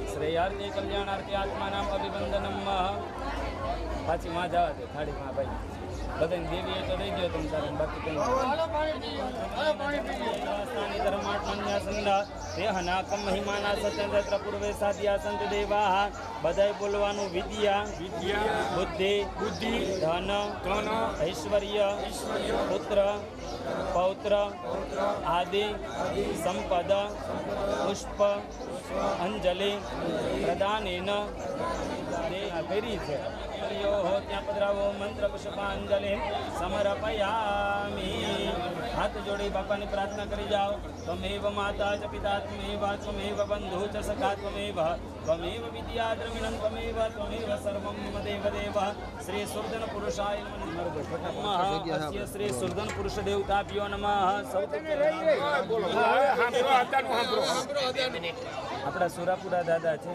શ્રેયાર્થી કલ્યાણાર્થી આત્માનામ અભિવંદનમ પાછી માં જવા દે થાળીમાં ભાઈ બધાને દેવીએ તો દઈ દો તમે તારે બાકી કંઈ ધર્માત્મન્યાસંદા તે હનાકમ મહિમાના સત્યત્ર પૂર્વે સાધ્યા સંત દેવા બધાય બોલવાનું વિદ્યા બુદ્ધિ ધન ઐશ્વર્ય પુત્ર પૌત્ર આદિ સંપદ પુષ્પ અંજલિ પ્રદાનેન ફેરી છે ત્યાં પધરાવો મંત્ર પુષ્પાંજલિ સમર્પયામિ હાથ જોડી બાપાની પ્રાર્થના કરી જાઓ ત્વમેવ માતા ચ પિતા ત્વમેવ ત્વમેવ બંધુ ચ સખા ત્વમેવ ત્વમેવ વિદ્યા દ્રવિણં ત્વમેવ સર્વં મમ દેવ દેવ શ્રી સુરધન પુરુષાય નમઃ અસ્ય શ્રી સુરધન પુરુષ દેવતાભ્યો નમઃ આપણા સુરાપુરા દાદા છે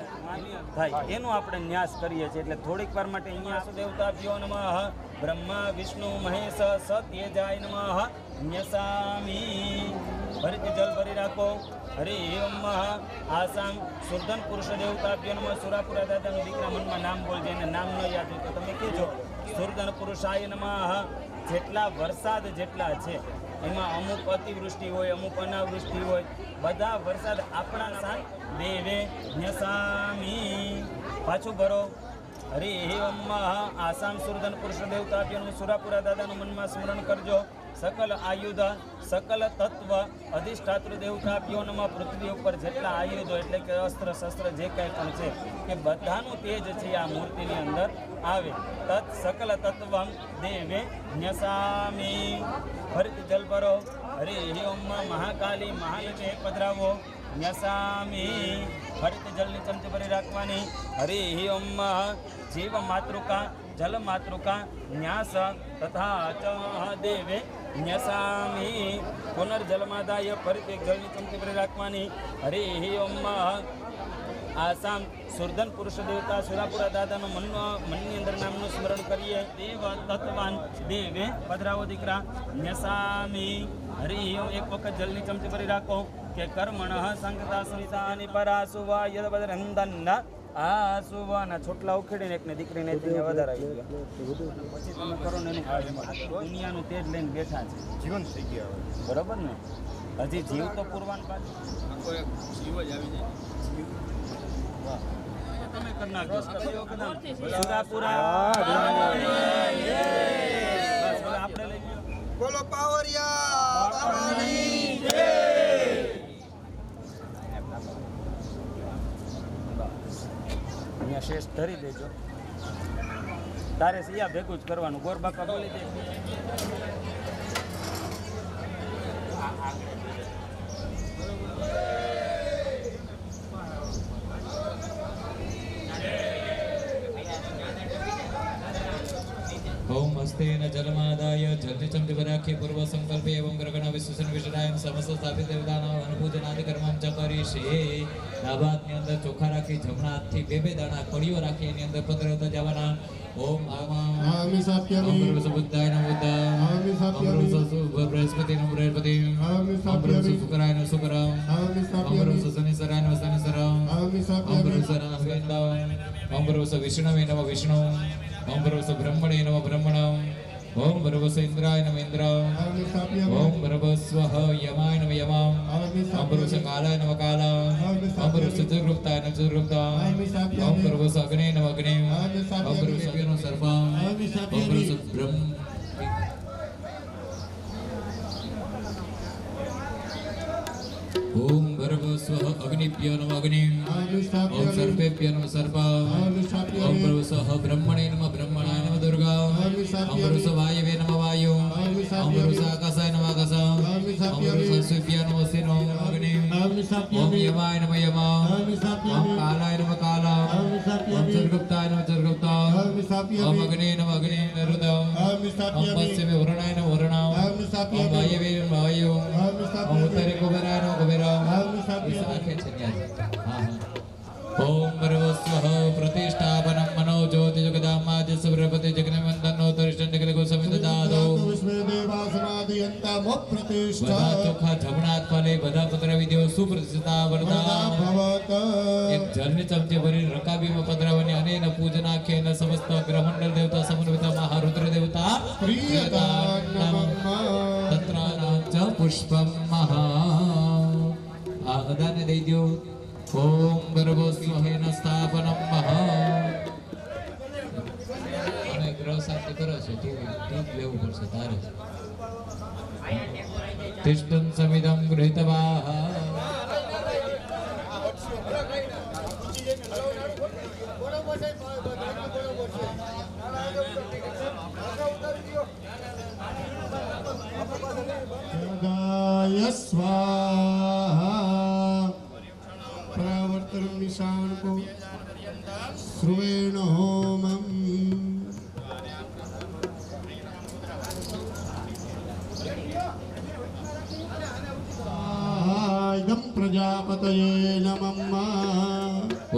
ભાઈ એનું આપણે ન્યાસ કરીએ છીએ એટલે થોડીક વાર માટે અહીંયા દેવતાભ્યો નમઃ બ્રહ્મા વિષ્ણુ મહેશ સત્યજાય નમઃ ન્યસામી ફરીથી જલ ભરી રાખો હરે ઓમ આસામ સુરધન પુરુષ દેવતાભ્યો નમઃ સુરાપુરા દાદાનું દીકરા મનમાં નામ બોલજે એને નામ ન યાદ હોય તો તમે કહેજો સુરધન પુરુષાય નમઃ જેટલા વરસાદ જેટલા છે એમાં અમુક અતિવૃષ્ટિ હોય અમુક અનાવૃષ્ટિ હોય બધા વરસાદ આપણા સાથ દેવે ન્યસામી પાછું ભરો હરે ઓમ આસામ સુરધન પુરુષ દેવતાભ્યોનું સુરાપુરા દાદાનું મનમાં સ્મરણ કરજો સકલ આયુધ સકલ તત્વ અધિષ્ઠાતૃ દેવતાભ્યો નમઃ પૃથ્વી ઉપર જેટલા આયુધો એટલે કે અસ્ત્ર શસ્ત્ર જે કંઈ પણ છે એ બધાનું તેજ છે આ મૂર્તિની અંદર આવે તત્ સકલ તત્વમ દેવે ન્યસામી ફરીથી જલ ભરો હરે ઓમ મહાકાલી મહાલક્ષ્મી પધરાવો ન્યસામી ફરીથી જલની ચમચી ભરી રાખવાની હરે ઓમ જીવ માતૃકા જલ માતૃકા ન્યાસ તથા ચ દેવે ન્યસામી પુનર્જલમાદાય ફરીથી જલની ચમચી ભરી રાખવાની હરે ઓમ આસામ સુરધન પુરુષ દેવતા સુરાપુરા દાદાનું મનની અંદર નામનું સ્મરણ કરીએ દેવ તત્વાન દેવે પધરાવો દીકરા ન્યસામી હરિ ઓમ એક વખત જલની ચમચી ભરી રાખો કે કર્મણ સંકતા સુનિતાની પરાસુવા યદ બદરંદન આસુવાના છોટલા ઉખેડીને એકને દીકરીને વધારે આવી ગયા પછી તમે કરો ને એનું દુનિયાનું તેજ લઈને બેઠા છે જીવન થઈ ગયા બરોબર ને હજી જીવ તો પૂરવાન પાછું જીવ જ આવી જાય તમે કરી નાખજો સુરાપુરા આપણે લઈ ગયો બોલો પાવરિયા બાબાની જય અહીંયા શેષ ધરી દેજો તારે સિયા ભેગું જ કરવાનું ગોર બાપા બોલી દે ओम हस्तेन जलमादाय जलनिचम दिवराख्य पूर्व संकल्प एवं ग्रगण विश्वसन विषरायन समस्त स्थापित देवताना અનુપૂજનાદિ કર્મમ ચ કરીશે. ડાબા હાથની અંદર ચોખા રાખી જમણા હાથથી બે દાણા કળીઓ રાખી એની અંદર પધરાવતા જવાના. ઓમ આમિ સાપ્યામિ અમૃત સુબુદ્ધાય નમો બુદ્ધાય આમિ સાપ્યામિ અમૃત બૃહસ્પતિ નમો બૃહસ્પતિ આમિ અમૃત સાપ્યામિ શુક્રાય નમો શુક્ર આમિ સાપ્યામિ અમૃત શનિશ્ચરાય નમો શનિશ્ચર આમિ સાપ્યામિ અમૃત સરાસ્વેન્દાય અમૃત વિષ્ણવે નમો વિષ્ણુ અમૃત બ્રહ્મણે નમો બ્રહ્મણ ઓમ ભર્ગવસ ઇન્દ્રાય નમઃ ઇન્દ્ર આમિ સાપ્યામિ ઓમ ભર્ગવસ્વઃ યમાય નમઃ યમ આમિ અમૃત સાપ્યામિ કાલાય નમઃ કાલ અમૃત ચતુર્ગુપ્તાય નમઃ ચતુર્ગુપ્ત આમિ ઓમ સાપ્યામિ ભર્ગવસ અગ્ને નમઃ અગ્ને આમિ સાપ્યામિ અમૃત સર્પનો સર્પ આમિ સાપ્યામિ અમૃત બ્રહ્મ ઓમ ભર્ગવસ્વઃ અગ્નિભ્યો નમઃ અગ્નિ આમિ ઓમ સાપ્યામિ સર્પેભ્યો નમઃ સર્પ આમિ ઓમ સાપ્યામિ ભર્ગવસ્વઃ બ્રહ્મણે નમઃ બ્રહ્મણાય નમઃ દુર્ગા આમિ સાપ્યામિ અમૃત વાયવે નમઃ વાયુ આમિ સાપ્યામિ અમૃત આકાશાય નમઃ આકાશ આમિ સાપ્યામિ અમૃત સર્પેભ્યો નમઃ સિનો અગ્નિ આમિ ઓમ સાપ્યામિ યમાય નમઃ યમ આમિ ઓમ સાપ્યામિ કાલાય નમઃ કાલ આમિ ઓમ સાપ્યામિ ચતુર્ગુપ્તાય નમઃ ચતુર્ગુપ્ત આમિ ઓમ સાપ્યામિ અગ્ને નમઃ અગ્નિ નિરુદ્ધ આમિ ઓમ સાપ્યામિ પશ્ચિમે વરુણાય નમઃ વરુણ આમિ ઓમ સાપ્યામિ વાયવે નમઃ વાયુ આમિ ઓમ સાપ્યામિ ઉત્તરે કુબેરાય નમઃ કુબેર આમિ સાપ્યામિ રાખે છે ત્યાં હા હા ઓમ ભર્ગવસ્વઃ પ્રતિષ્ઠાપનમ મનો જ્યોતિ જગદામાજ સબ્રપતિ જગન્મંદનો તરિષ્ઠ નિકલે ગોસમિત દાદો વિશ્વે દેવાસનાદિયંતા મોપ પ્રતિષ્ઠા બધા ચોખા જમણા ફલે બધા પત્ર વિધિઓ સુપ્રતિષ્ઠા વરદાન ભવત એક જળની ચમચે ભરી રકાબીમાં પધરાવવાની અને એના પૂજન આખે એના સમસ્ત ગ્રહમંડળ દેવતા સમન્વિત મહારુદ્ર દેવતા પ્રિયદાનમમ તત્રાનાં ચ પુષ્પમ મહા આ અદાને દઈ દો. ઓમ ભર્ગવસ્વહેન સ્થાપનમ મહા અને ગ્રહ શાંતિ કરો છો તું લેવું પડશે તારે તિષ્ઠં સમિદં ગૃહીતવાહ जगाय स्वाहा परावर्तनं निशान को श्रुवेण होमम् इदं प्रजापतये नमः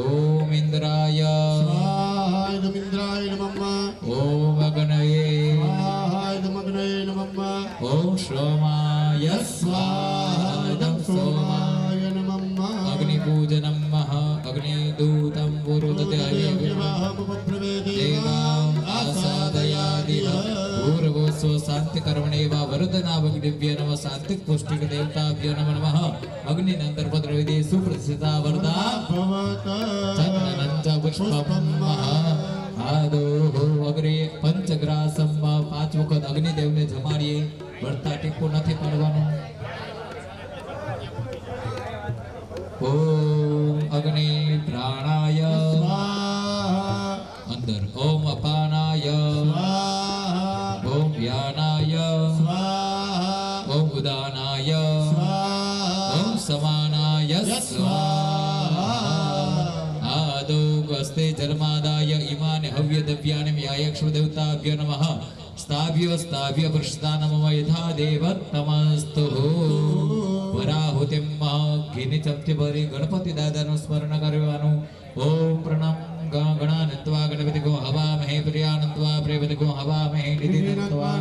ओम इंद्राय स्वाहा इदमिन्द्राय नमः ओम अग्नये स्वाहा इदमग्नये नमः ओम सोमाय स्वाहा इदं सोमाय सोमाय नमः अग्निपूजनं महा अग्निदूतं पुरुदते देवाम् आसादयादिह पूर्वस्व शांति कर्मणे वा वरदनावग्निभ्यो नमः शांतिक पुष्टिक देवताभ्यो नमः अग्निनंतर पत्र विधि सुप्रसिद्धा वरदा चंदनं च पुष्पं महा आदो अग्रे पंचग्रासम 5 વખત અગ્નિદેવને જમાડીએ વર્તા ટીપો નથી પાડવાનો. ओम अग्नि प्राणाय अंदर ओम अपानाय ओम व्यानाय ओम उदानाय ओम समानाय स्वाहा आदौ वस्ते जलमादाय इमानि हव्य द्रव्याणि यायक्ष्म देवताभ्यो नमः स्थाव्य प्रष्टान मम यथा देवत्तमस्तु पराहुतिम घीनी चमची भरी गणपति दादाનું સ્મરણ કરવાનું. ઓમ પ્રણમ ગણાનત્વા ગણપતિ ગો હવામહે પ્રિયાનત્વા પ્રેમતિ ગો હવામહે નિધિનત્વા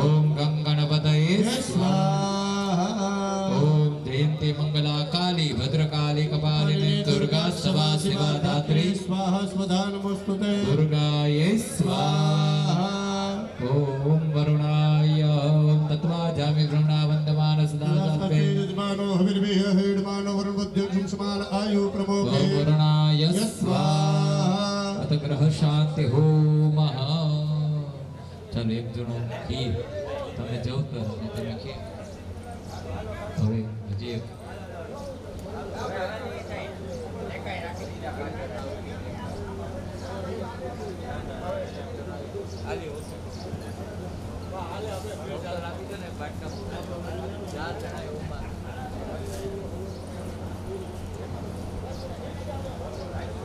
ઓમ ગં ગણપતયે સ્વાહા. ઓમ જયંતી મંગલા કાલી ભદ્રકાલી કપાલિની દુર્ગા સવા શિવા ધાત્રી स्वाहा स्वधानमस्तुते दुर्गायै स्वाहा. ओम वरुणाय ओम तत्वा जामि ब्रह्मणा वन्दमान सदा सात्वे यजमानो हविर्भिः हेडमानो वरुणवद्यं समाल आयु प्रमोदे ओम वरुणाय स्वाहा. अत ग्रह शांति होम. चलो एक जणो खीर તમે જવ કરો અને તમે ખીર હવે હજી એક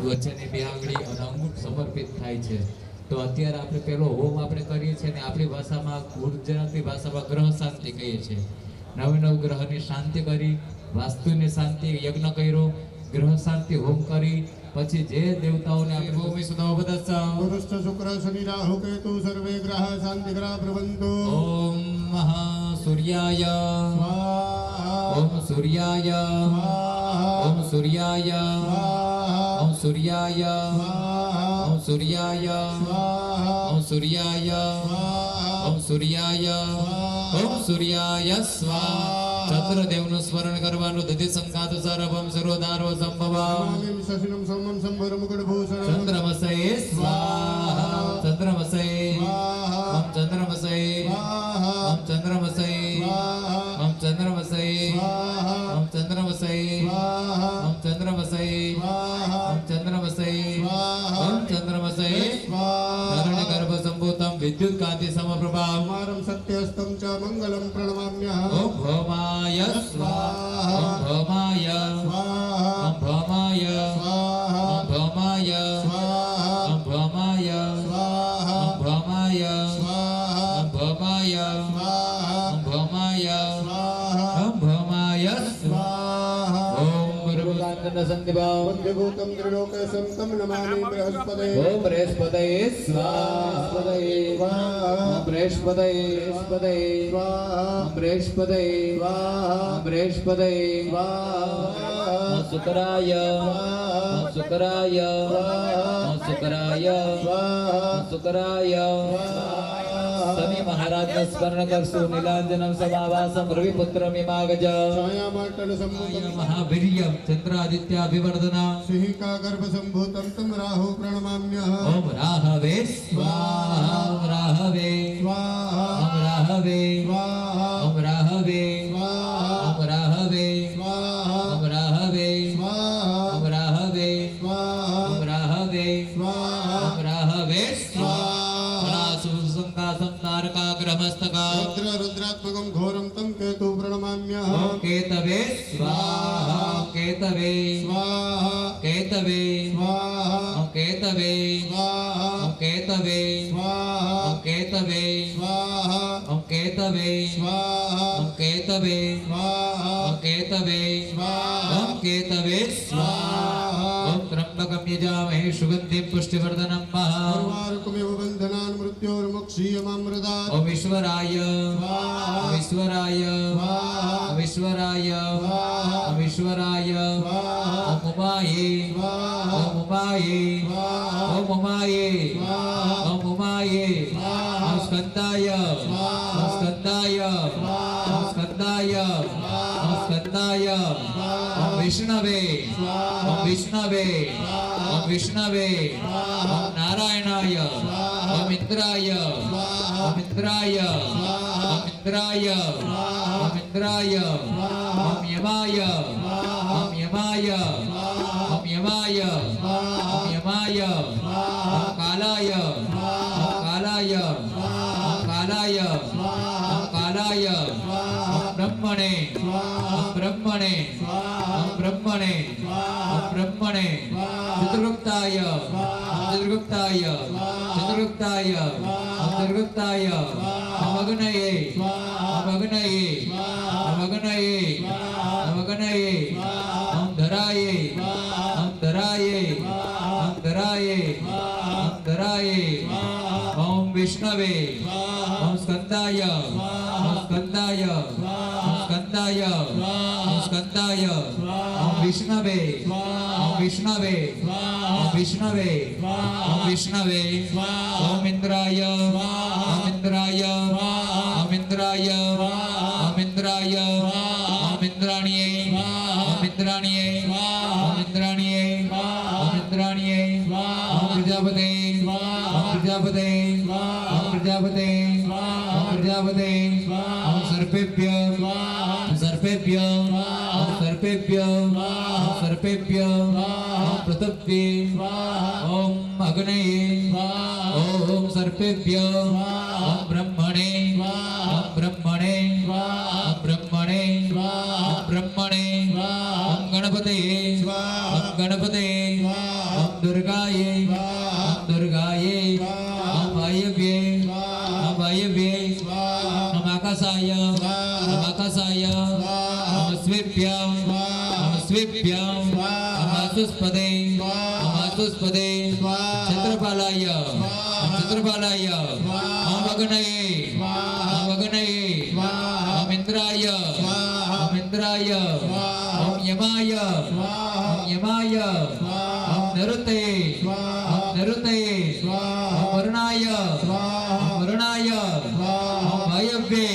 વચ્ચેની બે આંગળી અને અંગૂઠ સમર્પિત થાય છે. તો અત્યારે આપણે પેલો હોમ આપણે કરીએ છીએ ને આપણી ભાષામાં ગુજરાતી ભાષામાં ગ્રહ શાંતિ કહીએ છીએ. નવ ગ્રહની શાંતિ કરી, વાસ્તુની શાંતિ યજ્ઞ કર્યો, ગ્રહ શાંતિ હોમ કરી પછી જે દેવતાઓને આપણે ભૂમિ સુધાવ બધા ગુરુશ્ચ શુક્ર શનિ રાહુ કેતુ સર્વે ગ્રહ શાંતિ ગ્રહ પ્રબંધો. ઓમ મહા સૂર્યાય સ્વાહા ઓમ સૂર્યાય ઓમ સૂર્યાય ઓમ સૂર્યાય ઓમ સૂર્યાય ઓમ સૂર્યાય ઓમ સૂર્યાય ઓમ સૂર્યાય સ્વાહા. ચતુર્દેવનું સ્મરણ કરવાનું. દધિ સંઘાત સર્વમ સર્વદારો સંભવમ. શશિનમ સોમમ સંભર મુકુટ ભૂષણ. ચંદ્રમસએ સ્વાહા. ચંદ્રમસએ ઓમ ચંદ્રમસએ ઓમ ચંદ્રમસએ ઓમ ચંદ્રમસએ ઓમ ચંદ્રમસએ ઓમ ચંદ્રમસએ ઓમ ચંદ્રમસએ ઓમ ચંદ્રમસએ ધરણ ગર્ભ સંભૂતમ વિદ્યુત કાંતિ સમપ્રભાવ. મારમ સત્યસ્તમ ચ મંગલમ પ્રણમામ્યઃ. ઓમ ભૌમાય સ્વાહા. ઓમ ભૌમાય સ્વાહા ઓમ ભૌમાય સ્વાહા ઓમ ભૌમાય સ્વાહા ઓમ ભૌમાય સ્વાહા ઓમ ભૌમાય સ્વાહા ઓમ ભૌમાય સ્વાહા ઓમ ભૌમાય સ્વાહા ઓમ ભૌમાય સ્વાહા. ઓમ ગુરુકાંતન સંધિભાવ. વંદ્યભૂતમ ત્રિલોકેશમ તમ નમામિ બૃહસ્પતે. ઓમ બૃહસ્પતયે સ્વાહા. ઓમ બૃહસ્પતયે સ્વાહા ઓમ બૃહસ્પતયે સ્વાહા ઓમ બૃહસ્પતયે સ્વાહા ઓમ શુક્રાય ઓમ શુક્રાય ઓમ શુક્રાય ઓમ શુક્રાય. શનિ મહારાજનું સ્મરણ કરશું. નીલાંજનમ સમાવાસમ રવિપુત્રમ ઇમાગજ. છાયામાટન સંભૂતમ મહાવીર્યમ ચંદ્રાદિત્યાભિવર્ધના. સિંહિકા ગર્ભ સંભૂતમ તમ રાહુ પ્રણમામ્યઃ. ઓમ રાહવે સ્વાહા. ઓમ રાહવે સ્વાહા ઓમ રાહવે સ્વાહા ઓમ રાહવે સ્વાહા ઓમ રાહવે સ્વાહા ઓમ રાહવે સ્વાહા ઓમ રાહવે સ્વાહા ઓમ રાહવે સ્વાહા ઓમ રાહવે સ્વાહા. સુસંકાસં તારકાગ્રહમસ્તકા. રુદ્ર રુદ્રાત્મકમ ઘોરમ તમ કેતુ પ્રણમામ્યઃ. ઓમ કેતવે સ્વાહા. ઓમ કેતવે સ્વાહા કેતવે સ્વાહા ઓમ કેતવે સ્વાહા ઓમ કેતવે સ્વાહા ઓમ કેતવે સ્વાહા ઓમ કેતવે સ્વાહા ઓમ કેતવે સ્વાહા ઓમ કેતવે સ્વાહા ઓમ કેતવે સ્વાહા. ઓમ ત્રંબકમ યજામહે સુગંધિં પુષ્ટિવર્ધનમ મહા. ઉર્વારુકમિવ બંધનાન મૃત્યોર્મુક્ષીયમામૃતાत्. ઓમ ઈશ્વરાય ઓમ ઈશ્વરાય ઓમ ઈશ્વરાય ઓમ ઈશ્વરાય ઓમ ઉમાયે ઓમ ઉમાયે ઓમ ઉમાયે ઓમ ઉમાયે ઓમ સ્કંદાય ઓમ સ્કંદાય ઓમ સ્કંદાય ઓમ સ્કંદાય ઓમ વિષ્ણવે ઓમ વિષ્ણવે ઓમ વિષ્ણવે ઓમ નારાયણાય ઓમ ઇન્દ્રાય ઓમ ઇન્દ્રાય ઓમ ઇન્દ્રાય ઓમ ઇન્દ્રાય ઓમ યમાય ઓમ યમાય ઓમ યમાય ઓમ યમાય ઓમ કાલાય ઓમ કાલાય ઓમ કાલાય ઓમ કાલાય ઓમ બ્રહ્મણે ઓમ બ્રહ્મણે ઓમ બ્રહ્મણે ઓમ બ્રહ્મણે ચતુર્ગુપ્તાય ઓમ ચતુર્ગુપ્તાય ચતુર્ગુપ્તાય ઓમ ચતુર્ગુપ્તાય ઓમ અગ્નયે ઓમ અગ્નયે ઓમ અગ્નયે ઓમ અગ્નયે ઓમ ધરાયે ઓમ ધરાયે ઓમ ધરાયે ઓમ ધરાયે ઓમ વિષ્ણવે ઓમ સ્કંદાય ઓમ સ્કંદાય ઓમ સ્કંદાય ઓમ સ્કંદાય ઓમ વિષ્ણવે ઓમ વિષ્ણવે ઓમ વિષ્ણવે ઓમ વિષ્ણવે ઓમ ઇન્દ્રાય ઓમ ઇન્દ્રાય ઓમ ઇન્દ્રાય ઓમ ઇન્દ્રાય ઓમ ઇન્દ્રાણીએ ઓમ ઇન્દ્રાણીએ ઓમ ઇન્દ્રાણીએ ઓમ ઇન્દ્રાણીએ ઓમ પ્રજાપતે ઓમ પ્રજાપતે ઓમ પ્રજાપતે ઓમ પ્રજાપતે ઓમ સર્પેભ્ય ઓમ સર્પેભ્ય ઓમ સર્પેભ્ય ઓમ સર્પેભ્ય ઓમ પૃથ્વી ઓમ અગ્નયે ઓમ સર્પેભ્ય ઓમ બ્રહ્મણે ઓમ બ્રહ્મણે ઓમ બ્રહ્મણે ઓમ બ્રહ્મણે ઓમ ગણપતયે ઓમ ગણપતયે ઓમ दुर्गाये ओम दुर्गाये ओम वायव्ये ओम वायव्ये ओम आकाशाय ओम आकाशाय ओम स्वीप्यं ओम आसुस्पदे छत्रपालाय ओम अग्नये ओम इंद्राय ओम यमाय ओम नरुते ओम वरुणाय ओम वायव्ये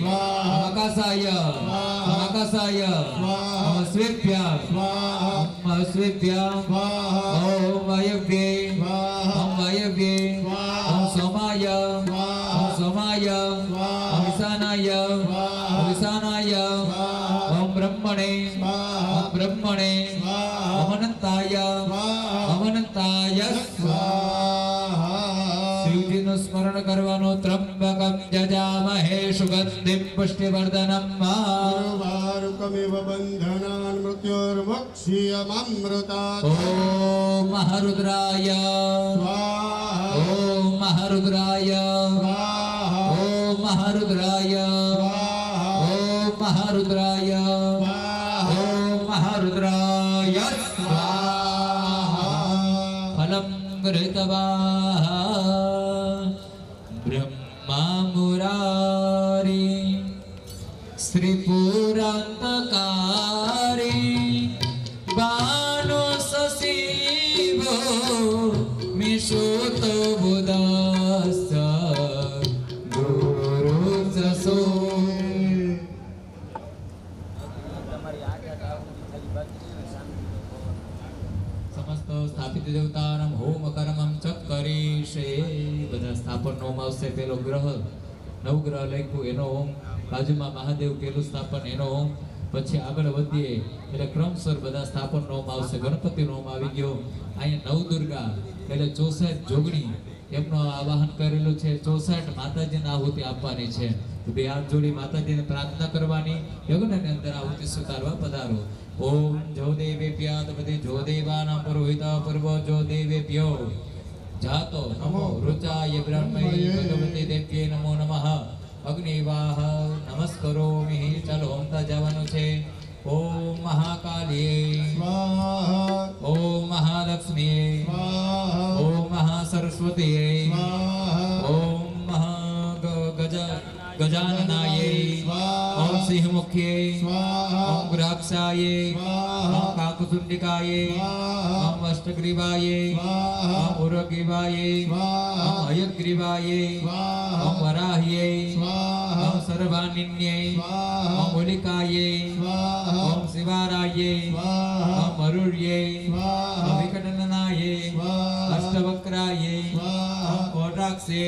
ओम आकाशाय ओम स्वीप्यं ओम वायव्ये ओम सोमाय ओम ईशानाय ओम ब्रह्मणे ओम अनंताय स्वाहा शिवजीનું સ્મરણ કરવાનું ત્રંબકમ જજામહે સુગંધિમ પુષ્ટિવર્ધનમ વારુકમિવ બંધનાન મૃત્યોર્મોક્ષ્યમૃતાत् ઓમ મહારુદ્રાય સ્વાહા ઓમ મહારુદ્રાય સ્વાહા ઓમ મહારુદ્રાય ઓમ મહારુદ્રાય ઓમ મહારુદ્રાય સ્વાહા ફલમ ગૃહીતવાહ બ્રહ્મા મુરારી શ્રી પુરાંતકારી બાનો સસીવો મિશુતો બુદાસ ગુરુ જસો સમસ્ત સ્થાપિત દેવતાનમ હોમ કર્મમ ચક્કરીશે બધા સ્થાપન હોમ આવશે. પેલો ગ્રહ નવગ્રહ લખ્યું એનો હોમ, બાજુમાં મહાદેવ પેલું સ્થાપન એનો હોમ, પછી આગળ વધીએ એટલે ક્રમસર બધા સ્થાપન હોમ આવશે. ગણપતિનો હોમ આવી ગયો. અહીંયા નવદુર્ગા એટલે 64 જોગણી એમનો આવાહન કરેલું છે. 64 માતાજીને આહુતિ આપવાની છે. બે હાથ જોડી માતાજીને પ્રાર્થના કરવાની, યજ્ઞની અંદર આહુતિ સ્વીકારવા પધારો. ઓમ જો દેવેભ્ય તપતિ જો દેવાનાં પુરોહિતા પૂર્વ જો દેવેભ્યો જાતો નમો રુચાય બ્રહ્મૈ ભગવતી દેવ્યે નમો નમઃ. અગ્નિવાહ નમસ્કરોમિ. ચાલો હોમતા જવાનું છે. ઓમ મહાકાલીય સ્વાહા ઓમ મહાલક્ષ્મીએ સ્વાહા ઓમ મહાસરસ્વતીએ સ્વાહા ઓમ ગજાનનાય ઓમ સિંહમુખ્યે ઓમ ગ્રાક્ષાય ઓમ કાકુસુંડિકાય ઓમ અષ્ટગ્રીવાય ઓમ ઉરગ્રીવાય ઓમ હયગ્રીવાય ઓમ વરાહ્ય ઓમ સર્વાનિન્યે ઓમ હોલિકાય ઓમ શિવારાય ઓમ મરુર્યે ઓમ વિકટનનાય અષ્ટવક્રાય ઓમ કોટાક્ષે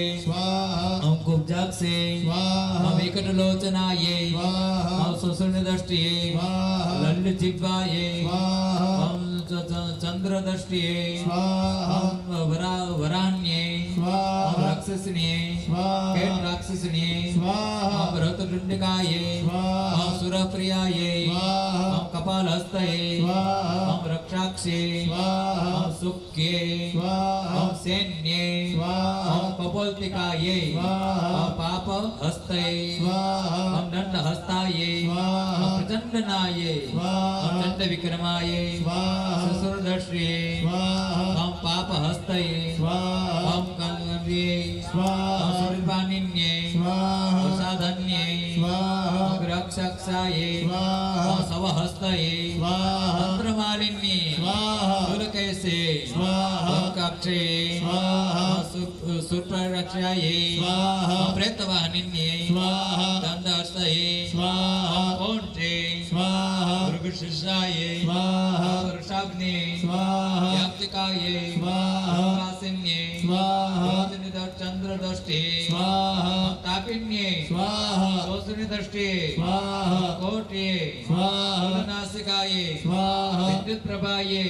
ઓમ કુબ્જાક્ષે ઓમ વિકટલોચનાય ઓમ સુસુર્ણદષ્ટિએ લલ્લજીહ્વાય ઓમ ચંદ્રદષ્ટિએ ઓમ વરાન્યે ઓમ રાક્ષસન્યે કેટ રાક્ષસન્યે ઓમ રતદુંડિકાય ઓમ સુરપ્રિયાય ઓમ કપાલહસ્તये ઓમ રક્ષાક્ષે ઓમ સુખ્યે ઓમ સૈન્યે ઓમ કપોલતિકાય ઓમ પાપહસ્તये ઓમ દંડહસ્તાય ઓમ પ્રચંડનાય ઓમ ચંડવિક્રમાય સુસુરદર્શ્યે ઓમ પાપહસ્તये ઓમ કંગ્રવ્યે ઓમ સુરપાનિન્યે ઓમ સાધન્યે ઓમ રક્ષક્ષાય ઓમ સવહસ્તये મંત્રમાલિન્યે સુરકેશે ઓમ કક્ષે ઓમ સુરપ્રરક્ષાય ઓમ પ્રેતવાહિન્યે દંડહસ્તये ઓમ કોંઠે મૃગશિર્ષાય વૃષાગ્ને યાક્તિકાય વાસિન્યે ચંદ્રદષ્ટે તાપિન્યે શોષણદષ્ટે કોટ્યે નાસિકાય વિદ્યુત પ્રભાય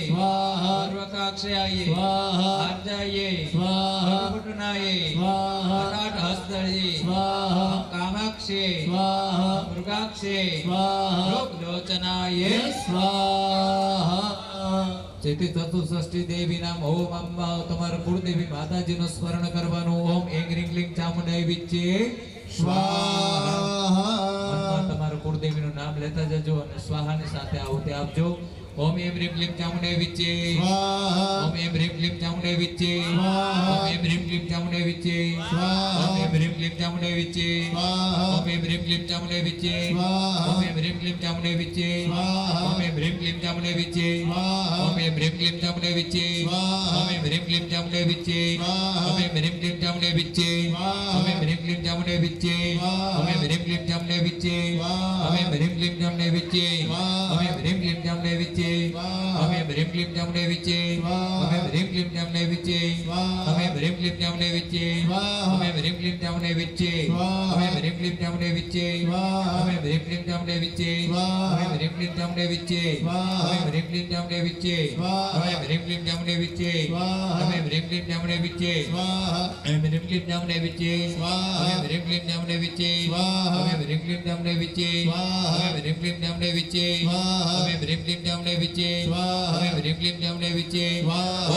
સર્વકાક્ષયાય આર્જાય ભટનાય અકાટ હસ્તયે કામાક્ષે મૃગાક્ષે લોકલોચનાય સ્વાહા. જેથી ચતુષ્ષષ્ઠી દેવી નામ ઓમ અંબા તમારા કુળદેવી માતાજીનું સ્મરણ કરવાનું. ઓમ એંગ રીંગ લીંગ ચામુંડાઈ વિચ્ચે સ્વાહા. મનમાં તમારા કુળદેવીનું નામ લેતા જજો અને સ્વાહાની સાથે આહુતિ આપજો. ઓમ એમ રીમ ક્લીમ ચામુંડાઈ વિચ્ચે ઓમ એમ રીમ ક્લીમ ચામુંડાઈ વિચ્ચે ઓમ એમ રીમ ક્લીમ ચામુંડાઈ વિચ્ચે ઓમ એમ રીમ ક્લીમ ચામુંડાઈ વિચ્ચે ઓમ એમ રીમ ક્લીમ ચામુંડાઈ વિચ્ચે ઓમ એમ રીમ ક્લીમ ચામુંડાઈ વિચ્ચે ઓમ એમ રીમ ક્લીમ ચામુંડાઈ વિચ્ચે ઓમ એમ રીમ ક્લીમ ચામુંડાઈ વિચ્ચે ઓમ એમ રીમ ક્લીમ ચામુંડાઈ વિચ્ચે ઓમ એમ રીમ ક્લીમ ચામુંડાઈ વિચ્ચે ઓમ એમ રીમ ક્લીમ ચામુંડાઈ વિચ્ચે ઓમ એમ રીમ ક્લીમ ચામુંડાઈ વિચ્ચે ઓમ એમ રીમ ક્લીમ ચામુંડાઈ વિચ્ચે ઓમ એમ રીમ ક્લીમ ચામુંડાઈ વિચ્ચે અમે ભ્રીમ ક્લીમ ચામુંડે વિચે અમે ભ્રીમ ક્લીમ ચામુંડે વિચે અમે ભ્રીમ ક્લીમ ચામુંડે વિચે અમે ભ્રીમ ક્લીમ ચામુંડે વિચે અમે ભ્રીમ ક્લીમ ચામુંડે વિચે અમે ભ્રીમ ક્લીમ ચામુંડે વિચે અમે ભ્રીમ ક્લીમ ચામુંડે વિચે અમે ભ્રીમ ક્લીમ ચામુંડે વિચે અમે ભ્રીમ ક્લીમ ચામુંડે વિચે અમે ભ્રીમ ક્લીમ ચામુંડે વિચે અમે ભ્રીમ ક્લીમ ચામુંડે વિચે અમે ભ્રીમ ક્લીમ ચામુંડે વિચે અમે ભ્રીમ ક્લીમ ચામુંડે વિચે અમે ભ્રીમ ક્લીમ ચામુંડે વિચે અમે ભ્રીમ ક્લીમ ચામુંડે વિચે અમે ભ્રીમ ક્લીમ ચામુંડે વિચે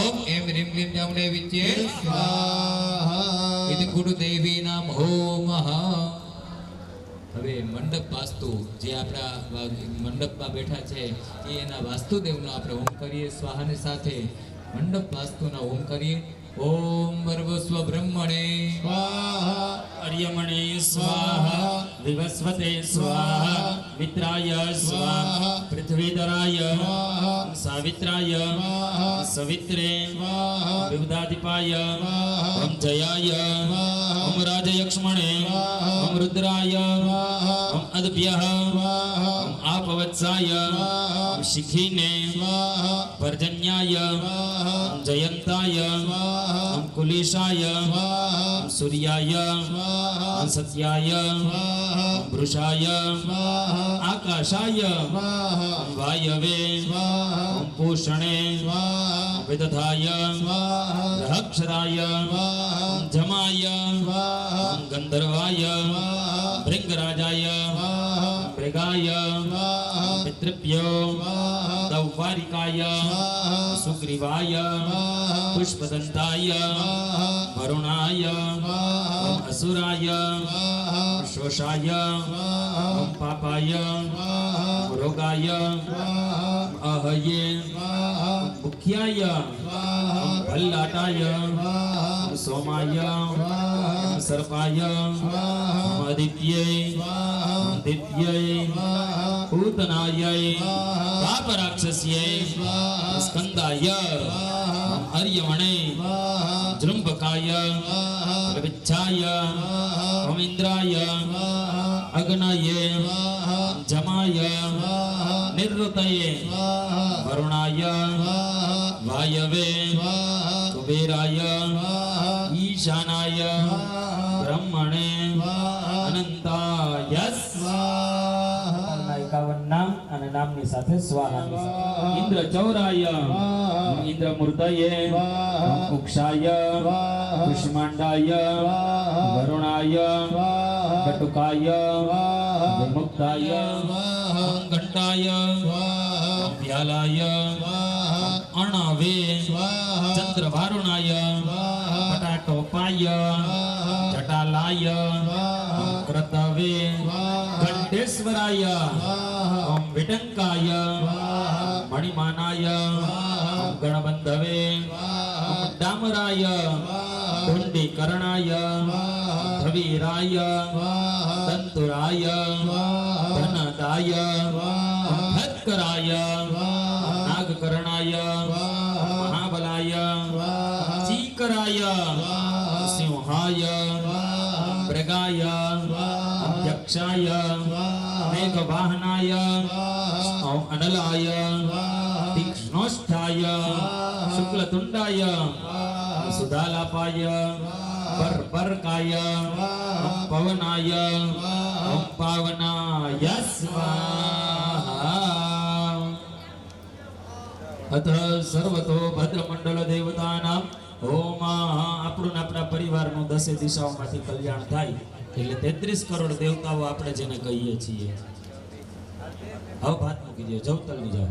ઓમ એમ ભ્રીમ ક્લીમ ચામુંડે વિચે ઇતિ ગુરુદેવી નામ ઓમ. હવે મંડપ વાસ્તુ જે આપણા મંડપમાં બેઠા છે એ એના વાસ્તુદેવનો આપણે હોમ કરીએ. સ્વાહાની સાથે મંડપ વાસ્તુના હોમ કરીએ. ઓમ વર્વસ્વ બ્રહ્મણે સ્વાહા अर्यमणे स्वाहा विवस्वते स्वाहा मित्राय स्वाहा पृथ्वीधराय सावित्राय सवित्रे विबुधाधिपाय ओम जयाय ओम राजयक्ष्मणे ओम रुद्राय ओम अद्भ्यः ओम आपवत्साय ओम शिखिने पर्जन्याय ओम जयन्ताय ओम कुलिशाय ओम सूर्याय ओम सत्याय ओम वृषाय आकाशाय ओम वायवे ओम पूषणे ओम विदधाय रहक्षराय ओम जमाय ओम गंधर्वाय भृंगराजाय मृगाय पितृभ्यो दौवारिकाय सुग्रीवाय पुष्पदंताय वरुणाय ओम असुराय शोषाय ओम पापाय ओम रोगाय ओम अहये मुख्याय ओम भल्लाटाय ओम सोमाय ओम सर्पाय ओम आदित्यै ओम दित्यै पूतनायै पापराक्षस्यै स्कंदाय ओम अर्यमणे जृंभकाय विच्छाय ओम इंद्राय अग्नये जमाय निवृतये वरुणाय वायवे कुबेराय ईशानाय ब्रह्मणे अनंताय स्वाहा. 51 નામ અને નામની સાથે સ્વાહાની સાથે. ઇન્દ્ર ચૌરાય ઇન્દ્ર મૂર્તયે ઉક્ષાય કુષ્માંડાય વરુણાય કટુકાય વિમુક્તાય ઘંટાય વ્યાલાય અણવે ચંદ્રવારુણાય પટાટોપાય જટાલાય ક્રતવે घंटेश्वराय ओम विटंकाय मणिमानाय ओम गणबंधवे ओम डामराय कुंडीकरणाय धवीराय दंतुराय धनदाय भत्कराय नागकरणाय महाबलाय चीकराय सिंहाय मृगाय यक्षाय मेघवाहनाय ओम अनलाय तीक्ष्णोष्ठाय शुक्लतुंडाय सुधालापाय बर्बरकाय ओम पवनाय ओम पावनाय स्वाहा. अतः सर्वतो भद्रमंडल देवतानां ओम. આપણું આપણા પરિવારનું 10 દિશાઓમાંથી કલ્યાણ થાય એટલે 33 કરોડ દેવતાઓ આપણે જેને કહીએ છીએ. હવે ભાત મૂકી દો, જવતલની જાવ.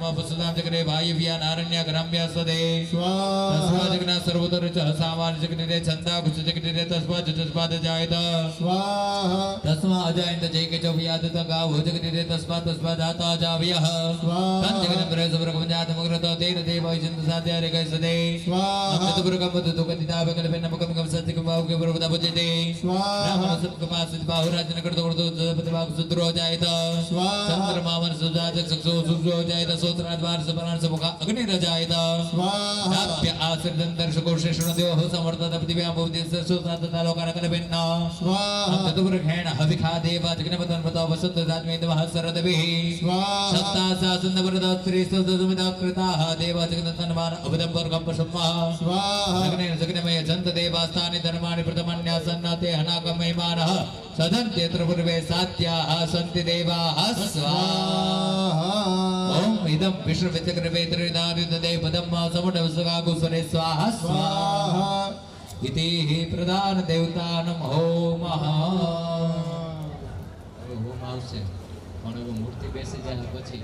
पुष्पदां जगरे वायव्या नारण्य ग्राम्या स्वदे स्वाहा तस्मात् जगन्नाथ सर्वतर च सामान्य जगरे छंदा कुछ जगरे तस्मात् तस्मात् जायत स्वाहा तस्मात् अजायन्त जय के चौयाद तगा हो जगरे तस्मात् तस्मात् जाता जाव्यः तन् जगन प्रेस ब्रह्मजात मुग्रत तेन देव चिंत साध्य रे गय सदे स्वाहा चतुर्गम दुकतिता बकल पेन मकम कम सत्य कम के प्रभुता बुझते स्वाहा ब्राह्मण सब कपास बाहुराज नकर तो प्रतिभाग सुद्रो जायत स्वाहा चंद्रमा मन सुजात सक्षो सुजो जायत सोत्राद्वार सपरान समुख अग्नि रजायत स्वाहा नाप्य आश्रितं दर्शको शेषण देव हो समर्थत पृथिव्यां भवति सुसात तालोकन कलपेन्न स्वाहा चतुर्घेण हविखा देव जगन्पतन पतो वसंत राजमेन्द्र सहस्रदभिः स्वाहा सप्ता सासंद वरद त्रिस्तुमिदा कृताः देव जगन्नतनमान अवदं वर्गं पशुमः स्वाहा जगने जगनमय जंत देवास्तानि धर्माणि प्रथमन्यासन्नाते हनाकं महिमानः सदन्त्यत्र पूर्वे सात्याः सन्ति देवाः स्वाहा ओम इदं विश्वविचक्रवेत्रिदारिदे पदं समुडवसगागुस्वरे स्वाहा स्वाहा इति हि प्रधान देवतानं होमः होम आवશે પણ હવે મૂર્તિ બેસી જાય પછી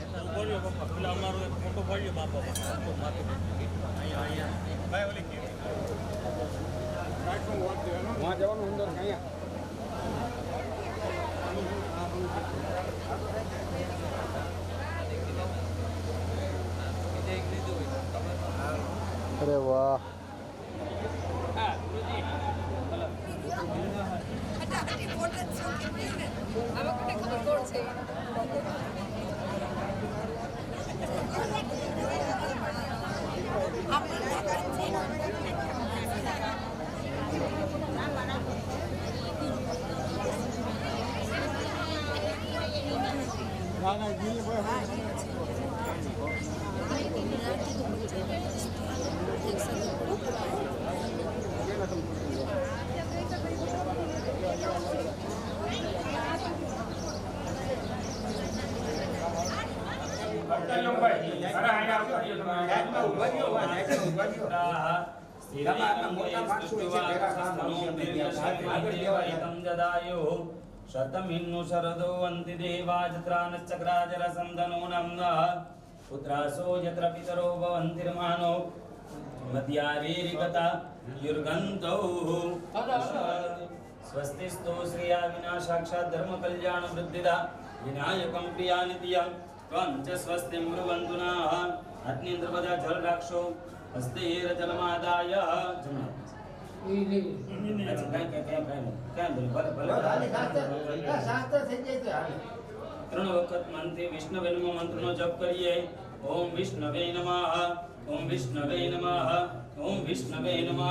અરે વાહ शतमिन्नु शरदो वन्ति देवाजत्रानश्चक्राजरसं धनूनं नः पुत्रासो यत्र पितरो भवन्तिर्मानो मद्यारेरिगता युर्गन्तौ स्वस्तिस्तो श्रिया विना साक्षात् धर्मकल्याण वृद्धिदा विनायकं प्रियानित्यं त्वं च स्वस्तिं ब्रुवन्तु नः अग्निन्द्रपदा जलराक्षो हस्तेरजलमादाय ત્રણ વખત મંત્રી વિષ્ણુવેનો મંત્રનો જપ કરીએ. ઓમ વિષ્ણવે નમઃ, ઓમ વિષ્ણવે નમઃ, ઓમ વિષ્ણવે નમઃ.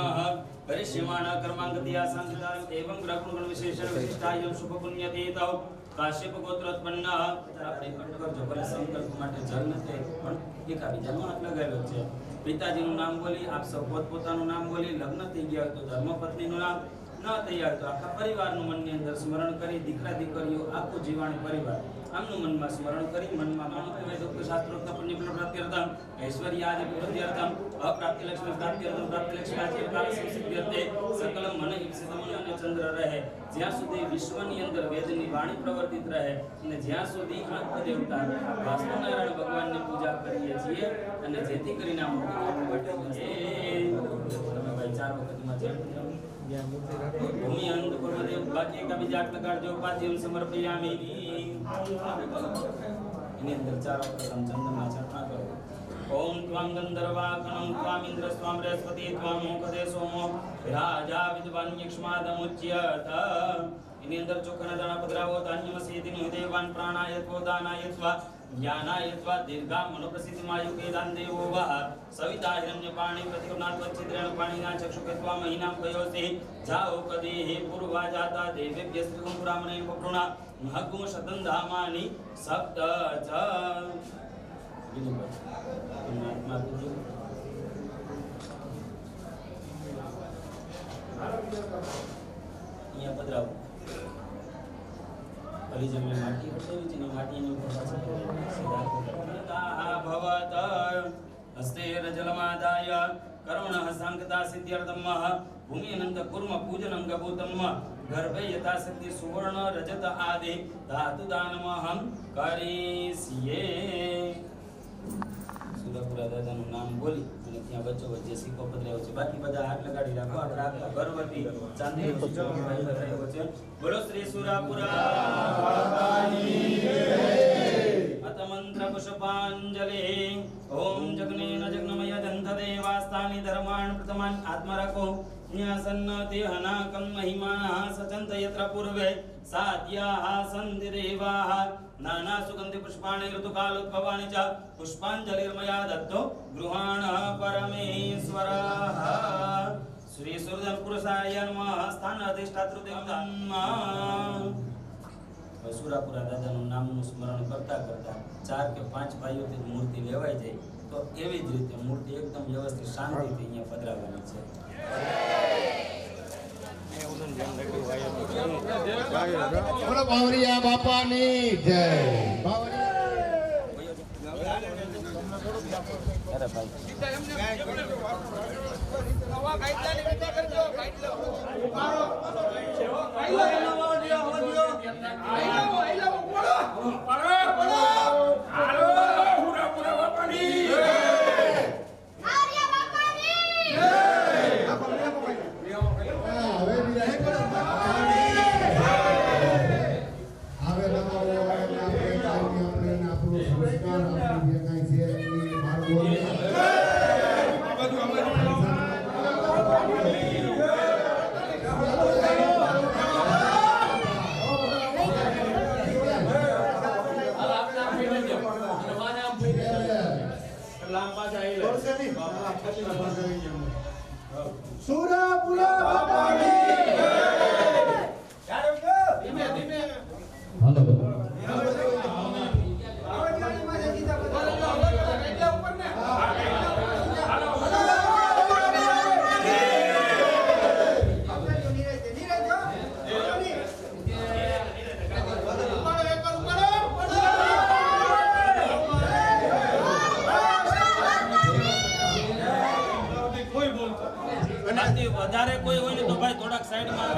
પરિશ્યમાણ કર્માંગતિયા સંસાર એવં ગ્રહણ વિશેષણ વિશિષ્ટાયમ શુભ પુણ્યતીતૌ કાશ્યપ ગોત્રોત્પન્ન. આપણે કંઠ કરજો, ભલે સંકલ્પ માટે જલ નથી પણ એકાબીજાનો હાથ લગાવ્યો છે. પિતાજીનું નામ બોલી, આપ સૌ પોતપોતાનું નામ બોલી, લગ્ન થઈ ગયા હોય તો ધર્મપત્નીનું નામ, ન તૈયાર તો આખા પરિવારનું મનની અંદર સ્મરણ કરી, દીકરા દીકરીઓ આખું જીવાણી પરિવાર આમનું મનમાં સ્મરણ કરી, મનમાં મનોકવાય દુઃખ શાસ્ત્રોક્ત પુણ્યફલ પ્રાપ્ત્યર્થમ ઐશ્વર્યાદિ વૃદ્ધ્યર્થમ અપ્રાપ્તિ લક્ષ્મી પ્રાપ્ત્યર્થમ પ્રાપ્તિ લક્ષ્મી આદિ કાલ સિદ્ધ્યર્થે સકલ મન ઈપ્સિત મન અને ચંદ્ર રહે. જ્યાં સુધી વિશ્વની અંદર વેદની વાણી પ્રવર્તિત રહે અને જ્યાં સુધી આંખ દેવતા વાસ્તુનારાયણ ભગવાનની પૂજા કરીએ છીએ અને જેથી કરીને આ મોટી તમે ભાઈ 4 વખતમાં છે ભૂમિ અંત પૂર્વદેવ બાકી એકાબીજા આટલા કાઢજો. પાદ્યમ સમર્પયામિ. એની અંદર 4 વખત ચંદ્રમાં છાપા કરો. ઓમ ત્વાં ગંધર્વાકણં ત્વાં ઇન્દ્ર સ્વામ બૃહસ્પતિ ત્વાં મોકદે સોમો રાજા વિદ્વાન યક્ષ્માદમુચ્યત. એની અંદર ચોખાના દાણા પધરાવો. ધાન્યમસ્યેતિનું દેવાન પ્રાણાયત્વો દાનાયત્વા જ્ઞાનાયત્વા દીર્ઘા મનોપ્રસિદ્ધિમાયુકે દાન દેવો વઃ સવિતા હિરણ્ય પાણી પ્રતિગમનાથ વચ્છિદ્રેણ પાણીના ચક્ષુકત્વા મહિનામ કયોસે જાઓ કદેહે પૂર્વા જાતા દેવેભ્ય સ્ત્રીગું પુરામણે પપ્રુણા મહગું શતં ધામાની સપ્ત ચ. અહીંયા પધરાવો. ભલી જમીન માટી પટેવી છે ને માટીની ઉપર સીધા ભવત હસ્તે રજલમાદાય કરુણઃ સંકતા સિદ્ધ્યર્થમ ભૂમિ અનંત કુર્મ પૂજનં ગભૂતમ ગર્ભે યથાશક્તિ સુવર્ણ રજત આદિ ધાતુ દાનમહં કરીષ્યે. સુરાપુરા દાદાનું નામ બોલી અને ત્યાં વચ્ચો વચ્ચે સિક્કો પધરાયો છે. બાકી બધા હાથ લગાડી રાખો. આપણે આખા ઘર વતી ચાંદીનો સિક્કો પધરાયો છે. બોલો શ્રી સુરાપુરા બાપાની જય. મંત્ર પુષ્પાંજલિ. ઓમ જગ્નેન જગ્નમય દંત દેવાસ્તાની ધર્માણ પ્રથમાન આત્મા રાખો. ન્યાસન્ન દેહનાકં મહિમાનઃ સચંત યત્ર પૂર્વે સાધ્યાઃ સંધિ દેવાઃ નાના સુગંધિ પુષ્પાણિ ઋતુકાલોદ્ભવાનિ ચ પુષ્પાંજલિર્મયા દત્તો ગૃહાણ પરમેશ્વરઃ. શ્રી સૂર્યન પુરુષાય નમઃ. સ્થાન અધિષ્ઠાતૃ દેવતા. સુરાપુરા દાદાનું નામનું સ્મરણ કરતા કરતા 4 કે 5 ભાઈઓથી મૂર્તિ લેવાઈ જાય તો એવી જ રીતે મૂર્તિ એકદમ વ્યવસ્થિત શાંતિથી અહીંયા પધરાવવાની છે. બોલો બાવરિયા બાપાની જય. અરે ભાઈ સુરાપુરા બાપાની વધારે કોઈ હોય ને તો ભાઈ થોડાક સાઈડમાં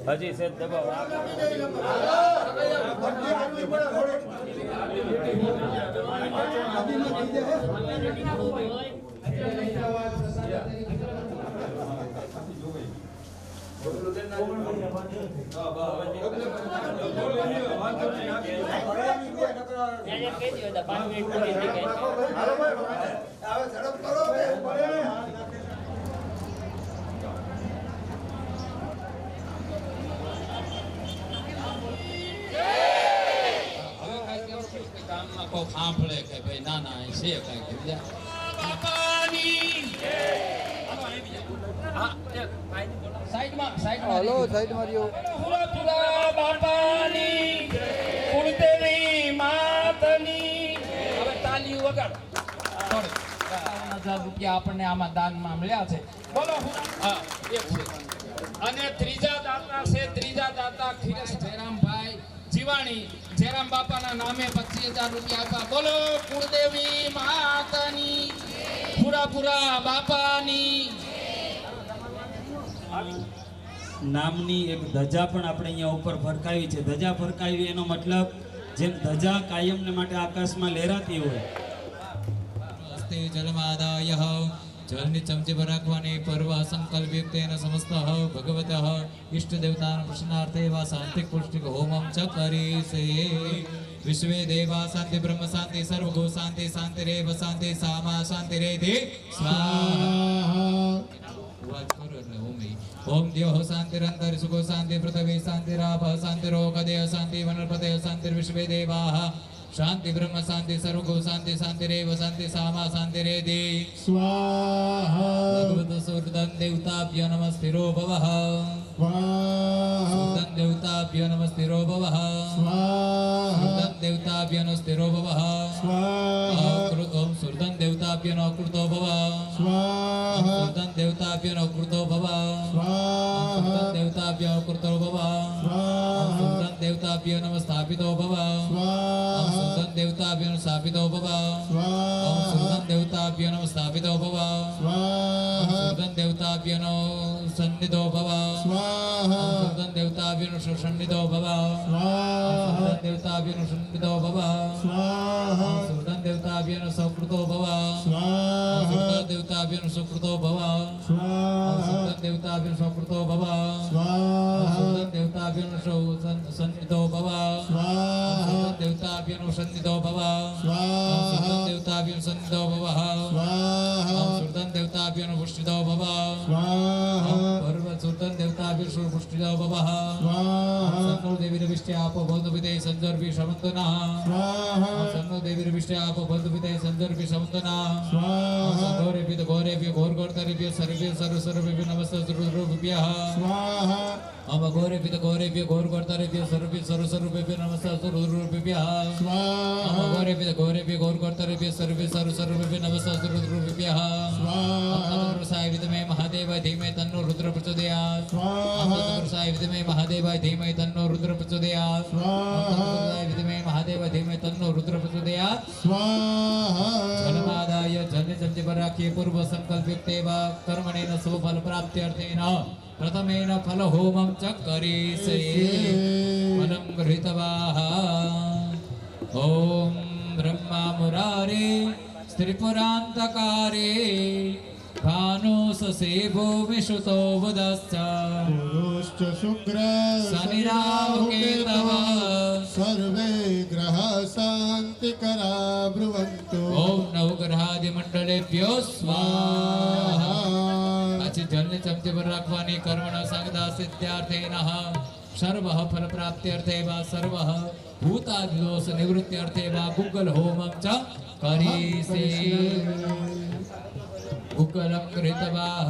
હજી સેજ દબાવ સાંભળે કે ભાઈ ના ના અહીં છે કઈ બીજા સાઈડમાં હલો સાઈડ માર્યો. સુરાપુરા બાપાની કુળદેવી માતની હવે તાલીઓ વગાડ. 50,000 રૂપિયા આપણને આમાં દાનમાં મળ્યા છે. બોલો હા એક છે અને ત્રીજા દાતા ખીરસ જયરામભાઈ જીવાણી જયરામ બાપાના નામે 25,000 રૂપિયા આપ્યા. બોલો કુળદેવી માતાની સુરાપુરા બાપાની નામની એક ધજા પણ આપણે અહીંયા ઉપર ફરકાવી છે. ધજા ફરકાવી એનો મતલબ જેમ ધજા કાયમને માટે આકાશમાં લહેરાતી હોય હસ્તે જલમાદાય જલની ચમચી પર રાખવાની પર્વ સંકલ્પયુક્તેન સમસ્ત ભગવત ઇષ્ટદેવતાના પ્રસન્નાર્થે વા શાંતિ પુષ્ટિક હોમમ ચ કરીશે વિશ્વે દેવા શાંતિ બ્રહ્મ શાંતિ સર્વગો શાંતિ શાંતિરેવ શાંતિ સામા શાંતિરેધિ સ્વાહા વાત કરો એટલે ઓમ દ્યો શાંતિરંતર સુખો શાંતિ પૃથ્વી શાંતિરાપ શાંતિરોગદય શાંતિ વનસ્પતય શાંતિ વિશ્વે દેવા શાંતિ બ્રહ્મ શાંતિ સર્વગો શાંતિ શાંતિરેવ શાંતિ સામા શાંતિરેધિ સ્વાહા ભગવત સુરદન દેવતાભ્યો નમસ્તિરો ભવઃ સ્વાહા સુરદન દેવતાભ્યો નમસ્તિરો ભવઃ સ્વાહા સુરદન દેવતાભ્યો નમસ્તિરો ભવઃ સ્વાહા ઓમ સુરદન દેવતાભ્યો નકૃતો ભવ સ્વાહા સુરદન દેવતાભ્યો નકૃતો ભવ સ્વાહા સુરદન દેવતાભ્યો કૃતો ભવ સ્વાહા સુરદન દેવતાભ્યો નમસ્થાપિતો ભવ સ્વાહા સુરદન દેવતાભ્યો સ્થાપિતો ભવ સ્વાહા સુરદન દેવતાભ્યો સ્થાપિતો ભવ સ્વાહા સુરદન દેવતાભ્યો સન્નિધો ભવ સ્વાહા સુરદન દેવતાભ્યો સન્નિધો ભવ સ્વાહા સુરદન દેવતાભ્યો સન્નિધો ભવ સ્વાહા સુરદન દેવતાભ્યો સકૃતો ભવ સ્વાહા સુરદન દેવતાભ્યો સુકૃતો ભવ સ્વાહા સુરદન દેવતાભ્યો સકૃતો ભવ સ્વાહા સુરદન દેવતાભ્યો સન્નિધો ભવ સ્વાહા સુરદન દેવતાભ્યો સન્નિધો ભવ સ્વાહા સુરદન દેવતાભ્યો સન્નિધો ભવ સ્વાહા સુરદન દેવતાભ્યો પુષ્ટિતો ભવ સ્વાહા પર્વ સુરદન દેવતાભ્યો પુષ્ટિતો ભવ સ્વાહા સન્નો દેવી વિષ્ટે આપો બોધવિદે સંદર્ભી સમંતના સ્વાહા સન્નો દેવી વિષ્ટે આપો બોધવિદે સંદર્ભી સમંતના સ્વાહા ગોરે ઘોર ગોર્તરિભ્ય સર્વે સર્વેભ્ય નમસ્તે સર્વરૂપભ્યઃ સ્વાહા અમ ગોરે ઘોર ગોર્તરિભ્ય સર્વે સર્વેભ્ય નમસ્તે સર્વરૂપભ્યઃ સ્વાહા અમ ગોરે ઘોર ગોર્તરિભ્ય સર્વે સર્વેભ્ય નમસ્તે સર્વરૂપભ્યઃ સ્વાહા પુરુષાય વિદ્મહે મહાદેવાય ધીમહિ તન્નો રુદ્ર પ્રચોદયાત સ્વાહા પુરુષાય વિદ્મહે મહાદેવાય ધીમહિ તન્નો રુદ્ર પ્રચોદયાત સ્વાહા પુરુષાય વિદ્મહે મહાદેવાય ધીમહિ તન્નો રુદ્ર પ્રચોદયાત સ્વાહા જલમાદાય જલને ચમચી પર રાખીએ પૂર્વ સંકલ્પયુક્તે વા કર્મણેન સુફલ પ્રાપ્ત્યર્થેન પ્રથમેન ફલ હોમં ચ કરીશે ફલં ગૃહીતવાહ ઓમ બ્રહ્મા મુરારે ત્રિપુરાંતકારે ભાનુસેભો વિશુતો બુધશ્ચ પુરુશ્ચ શુક્ર શનિરાહુ કેતવ સર્વે ગ્રહ શાંતિકરા બ્રુવંતુ ઓમ નવગ્રહાદિ મંડલેભ્યો સ્વાહા પછી જલને ચમચી પર રાખવાની કર્મણ સંગદા સિદ્ધ્યાર્થેન સર્વ ફલ પ્રાપ્ત્યર્થે વા સર્વ ભૂતાદિ દોષ નિવૃત્ત્યર્થે વા ગુગલ હોમં ચ કરીશે ગુગલમ કૃતવાહ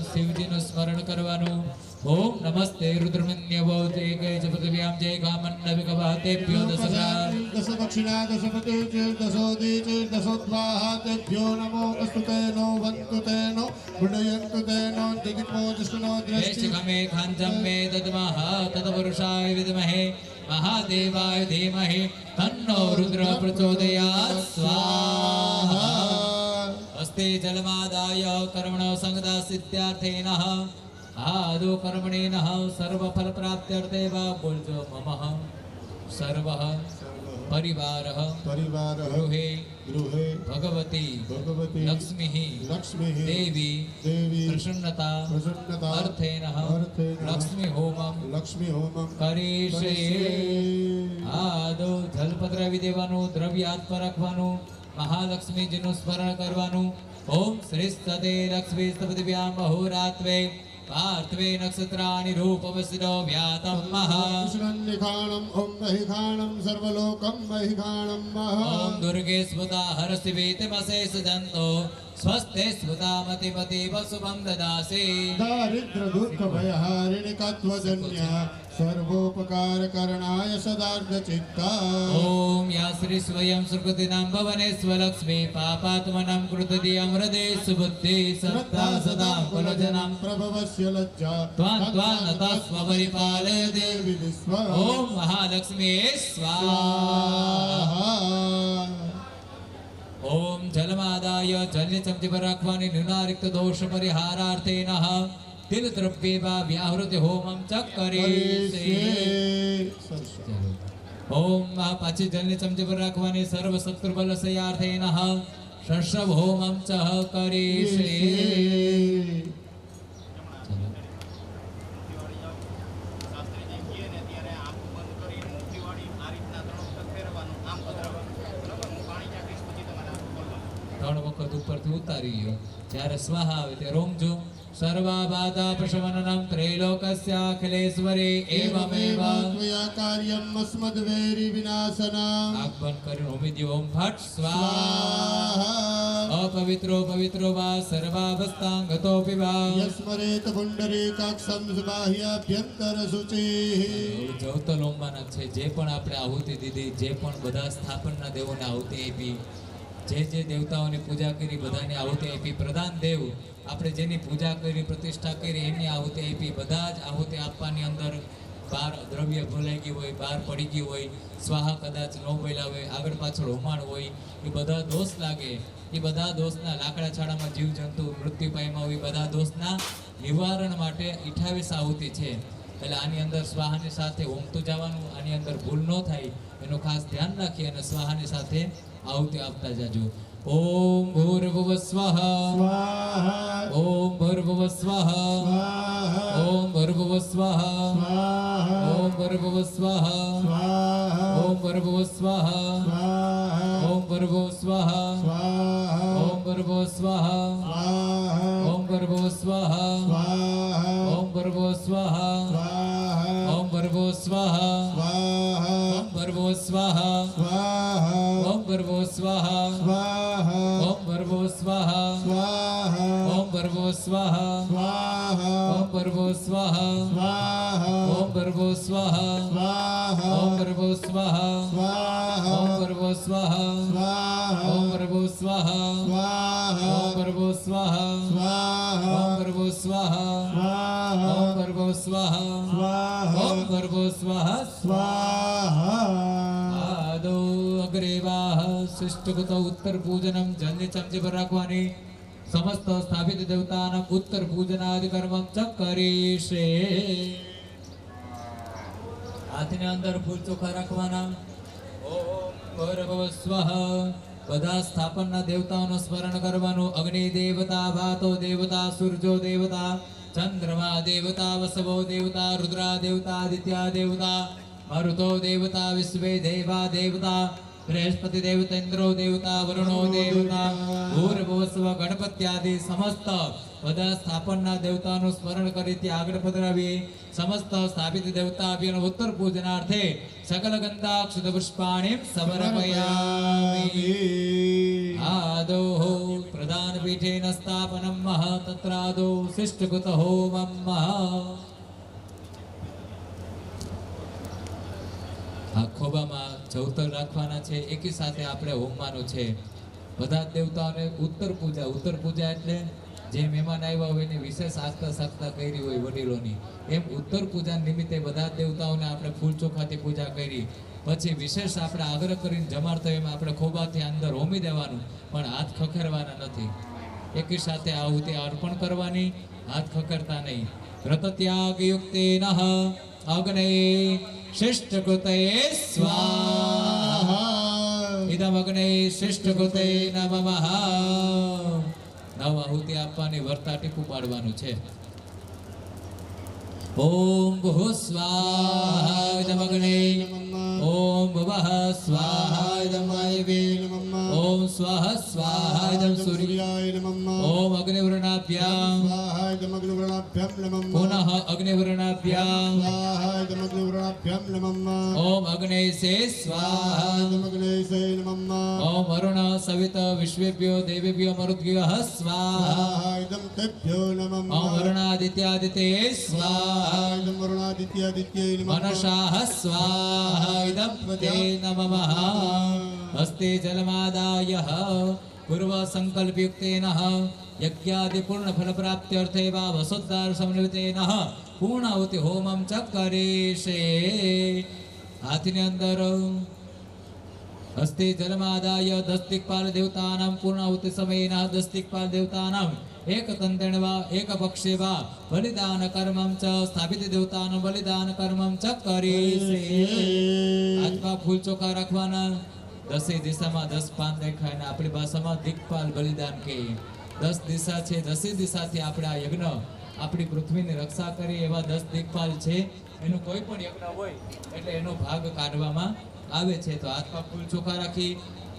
શિવજીનું સ્મરણ કરવાનું ઓમ નમસ્તે રુદ્રમન્યવોતે કે ચ પૃથિવ્યામ જય ગામન્નવિકવાતેભ્યો દશગ્રામ દશ દક્ષિણા દશ પ્રત્યુચિ દશોદીચિ દશોદ્વાહા તેભ્યો નમો અસ્તુતે નો વંતુ તેનો ગુણયંતુ તેનો જગિતમો જસ્નો દ્રષ્ટિ મે ખાંજમ મે દદ્મઃ તત્પુરુષાય વિદ્મહે મહાદેવાય ધીમહિ તન્નો રુદ્ર પ્રચોદયાત સ્વાહા હસ્તે જલમાદાય કર્મણ સંગદા સિદ્ધ્યાર્થેન આદો કર્મણેન સર્વ ફલ પ્રાપ્ત્યર્થે વા બોલજો મમ સર્વ પરિવાર ગૃહે ભગવતી લક્ષ્મી દેવી પ્રસન્નતા અર્થેન લક્ષ્મી હોમં કરીશે આદો જલપત્ર વિદેવાનું દ્રવ્ય હાથ પર રાખવાનું મહાલક્ષ્મીજીનું સ્મરણ કરવાનું ઓમ શ્રી સતે લક્ષ્મી સ્તપતિભ્યામ અહોરાત્રે પાર્થવે નક્ષત્રાણિ રૂપવસિનો વ્યાતમ મહા નિખાણમ ઓમ મહિખાણમ સર્વલોકમ મહિખાણમ મહા ઓમ દુર્ગે સ્મૃતા હરસિ વેતમશેષ જંતો સ્વસ્તે સ્મૃતા મતિમતિ વસુભં દદાસે દારિદ્ર દુઃખ ભયહારિણી કત્વજન્ય સર્વોપકાર કરણાય સદાર્ધ ચિત્તા ઓમ યા શ્રી સ્વયં સુકૃતિનામ ભવને સ્વલક્ષ્મી પાપાત્મનામ કૃતધિ અમૃતે સુબુદ્ધિ સત્તા સદા કુલજનામ પ્રભવસ્ય લજ્જા ત્વાં ત્વાં નતસ્વ પરિપાલય દેવી વિશ્વ ઓમ મહાલક્ષ્મી સ્વાહા ઓમ જલમાદાય જલને ચમચી પર રાખવાની નિર્ણારિક્ત દોષ પરિહારાર્થેન તિલ દ્રવ્યે વા વ્યાહૃતિ હોમં ચ કરીશે ઓમ પાછી જલને ચમચી પર રાખવાની સર્વ શત્રુ બલ સયાર્થેન શસ્વ હોમમ ચ કરીશે. ત્રણ વખત ઉપરથી ઉતારી લો. જ્યારે સ્વાહા આવે ત્યારે રોમજો. સર્વા બાધા પ્રશમનનમ ત્રૈલોકસ્યાખિલેશ્વરી એવમેવ. ત્વયા કાર્યમ અસ્મદ્વૈરી વિનાશનમ. આંખ બંધ કરીને હોમી દો. ઓમ ફટ સ્વાહા. સ્વાહા. અપવિત્રો પવિત્રો વા સર્વાવસ્થાંગતોપિ વા. યસ્મરેત પુંડરીકાક્ષમ બાહ્યાભ્યંતર શુચિઃ. જવતલોંબાના છે જે પણ આપણે આહુતિ દીધી, જે પણ બધા સ્થાપનના દેવોને આહુતિ આપી, જે દેવતાઓની પૂજા કરી બધાને આહુતિ આપી, પ્રધાન દેવ આપણે જેની પૂજા કરી પ્રતિષ્ઠા કરી એમની આહુતિ આપી, બધા જ આહુતિ આપવાની અંદર બાર દ્રવ્ય ભૂલાઈ ગયું હોય, બાર પડી ગયું હોય, સ્વાહા કદાચ ન બોલ્યા હોય, આગળ પાછળ હોમાણ હોય, એ બધા દોષ લાગે. એ બધા દોષના લાકડા છાડામાં જીવજંતુ મૃત્યુ પામ્યા હોય, બધા દોષના નિવારણ માટે 28 આહુતિ છે. એટલે આની અંદર સ્વાહાની સાથે હોમતું જવાનું, આની અંદર ભૂલ ન થાય એનું ખાસ ધ્યાન રાખી અને સ્વાહાની સાથે આહુતિ આપતા જાજો. ઓમ ભૂર્ભુવ સ્વઃ. ઓમ ભૂર્ભુવ સ્વઃ. ઓમ ભૂર્ભુવ સ્વઃ. ઓમ ભૂર્ભુવ સ્વઃ. ઓમ ભૂર્ભુવ સ્વઃ. ઓમ ભૂર્ભુવ સ્વઃ. ઓમ ભૂર્ભુવ સ્વઃ. ઓમ ભૂર્ભુવ સ્વઃ. ઓમ ભૂર્ભુવ સ્વઃ. ઓમ ભૂર્ભુવ સ્વઃ. ઓમ ભૂર્ભુવ સ્વઃ. ઓમ ભૂર્ભુવ સ્વઃ. ઓમ ભર્ગો સ્વાહા. ઓમ ભર્ગો સ્વાહા. ઓમ ભર્ગો સ્વાહા. ઓમ ભર્ગો સ્વાહા. ઓમ ભર્ગો સ્વાહા. ઓમ ભર્ગો સ્વાહા. ઓમ ભર્ગો સ્વાહા. ઓમ ભર્ગો સ્વાહા. ઓમ ભર્ગો સ્વાહા. ઓમ ભર્ગો સ્વાહા. ઓમ ભર્ગો સ્વાહા. આદો અગ્રેવાહ શિષ્ટગત ઉત્તર પૂજનમ જલની ચમચી પર રાખવાની. સમસ્ત સ્થાપિત દેવતાના ઉત્તર પૂજનાદિ કર્મ ચ કરીશે. હાથની અંદર ફૂલ ચોખા રાખવાના. ઓમ ભર્ગવ સ્વઃ. બધા સ્થાપનના દેવતાઓનું સ્મરણ કરવાનું. અગ્નિ દેવતા, વાતો દેવતા, સૂર્જો દેવતા, ચંદ્રમા દેવતા, વસવો દેવતા, રુદ્રા દેવતા, આદિત્યા દેવતા, મરુતો દેવતા, વિશ્વે દેવા દેવતા, બૃહસ્પતિ દેવતા, ઇન્દ્રો દેવતા, વરુણો દેવતા, ભૂર્ભુવસ્વ ગણપત્યાદિ સમસ્ત બધા સ્થાપનના દેવતાનું સ્મરણ કરી ત્યાં આગળ પધરાવી. સમસ્ત સ્થાપિત દેવતા અભિનો ઉત્તર પૂજનાર્થે સકલ ગંધાક્ષુત પુષ્પાણિ સમર્પયામિ. આદો પ્રધાન પીઠેન સ્થાપનમ મહ તત્રાદો શિષ્ટકૃત હોમમ મહ. આ ખોબામાં જવતર રાખવાના છે. એકી સાથે આપણે હોમવાનું છે. બધા જ દેવતાઓને ઉત્તર પૂજા એટલે જે મહેમાન આવ્યા હોય એની વિશેષ આસ્થા સત્તા કરી હોય વડીલોની, એમ ઉત્તર પૂજા નિમિત્તે બધા જ દેવતાઓને આપણે ફૂલ ચોખાથી પૂજા કરી. પછી વિશેષ આપણે આગ્રહ કરીને જમાડતા એમાં આપણે ખોબાથી અંદર હોમી દેવાનું, પણ હાથ ખખેરવાના નથી. એકી સાથે આહુતિ અર્પણ કરવાની, હાથ ખખેરતા નહીં. વ્રત ત્યાગ યુક્તેનઃ અગ્ને શિષ્ટકૃતે સ્વાહા. ઇદમ અગ્ને શિષ્ટકૃતે નમઃ. નવ આહુતિ આપવાની, વર્તા ટીપું પાડવાનું છે. ઓમ ભૂ સ્વાહા ઇદમ અગ્ને. ઓમ ભુવઃ સ્વાહા ઇદમ વાયવે. ઓમ સ્વઃ સ્વાહા ઇદમ સૂર્યાય નમઃ. ઓમ અગ્નિવર્ણાભ્યામ સ્વાહા ઇદમ અગ્નિવર્ણાભ્યામ નમઃ. પુનઃ અગ્નિવર્ણાભ્યામ સ્વાહા ઇદમ અગ્નિવર્ણાભ્યામ નમઃ. ઓમ અગ્નેશે સ્વાહા ઇદમ અગ્નેશે નમઃ. ઓમ વરુણ સવિત વિશ્વેભ્યો દેવેભ્યો મરુદ્ભ્યઃ સ્વાહા ઇદમ તેભ્યો નમઃ. ઓમ વરુણાદિત્યાદિતે સ્વાહા ઇદમ વરુણાદિત્યાદિત્યે નમઃ. મનસાઃ સ્વાહા ઇદમ તે નમઃ. હસ્તે જલમાદાય પૂર્વ સંકલ્પયુક્તેન યજ્ઞાદિ પૂર્ણ ફલ પ્રાપ્ત્યર્થે વા વસોદ્ધાર સમન્વિતેન પૂર્ણાહુતિ હોમમ ચ કરીશે. હાથની અંદર હસ્તે જલમાદાય દસ્તિકપાલ દેવતાનામ પૂર્ણાહુતિ સમયેન દસ્તિકપાલ દેવતાનામ એકતંત્રેણ વા એકપક્ષે વા બલિદાન કર્મમ ચ સ્થાપિત દેવતાનું બલિદાન કર્મમ ચ કરીશે. હાથમાં ફૂલ ચોખા રાખવાના. 10 દિશામાં 10 પાન દેખાય અને આપણી ભાષામાં દિક્પાલ બલિદાન કહીએ. 10 દિશા છે, 10 દિશાથી આપણે આ યજ્ઞ આપણી પૃથ્વીની રક્ષા કરીએ એવા 10 દિક્પાલ છે. એનું કોઈ પણ યજ્ઞ હોય એટલે એનો ભાગ કાઢવામાં આવે છે. તો હાથમાં ફૂલ ચોખા રાખી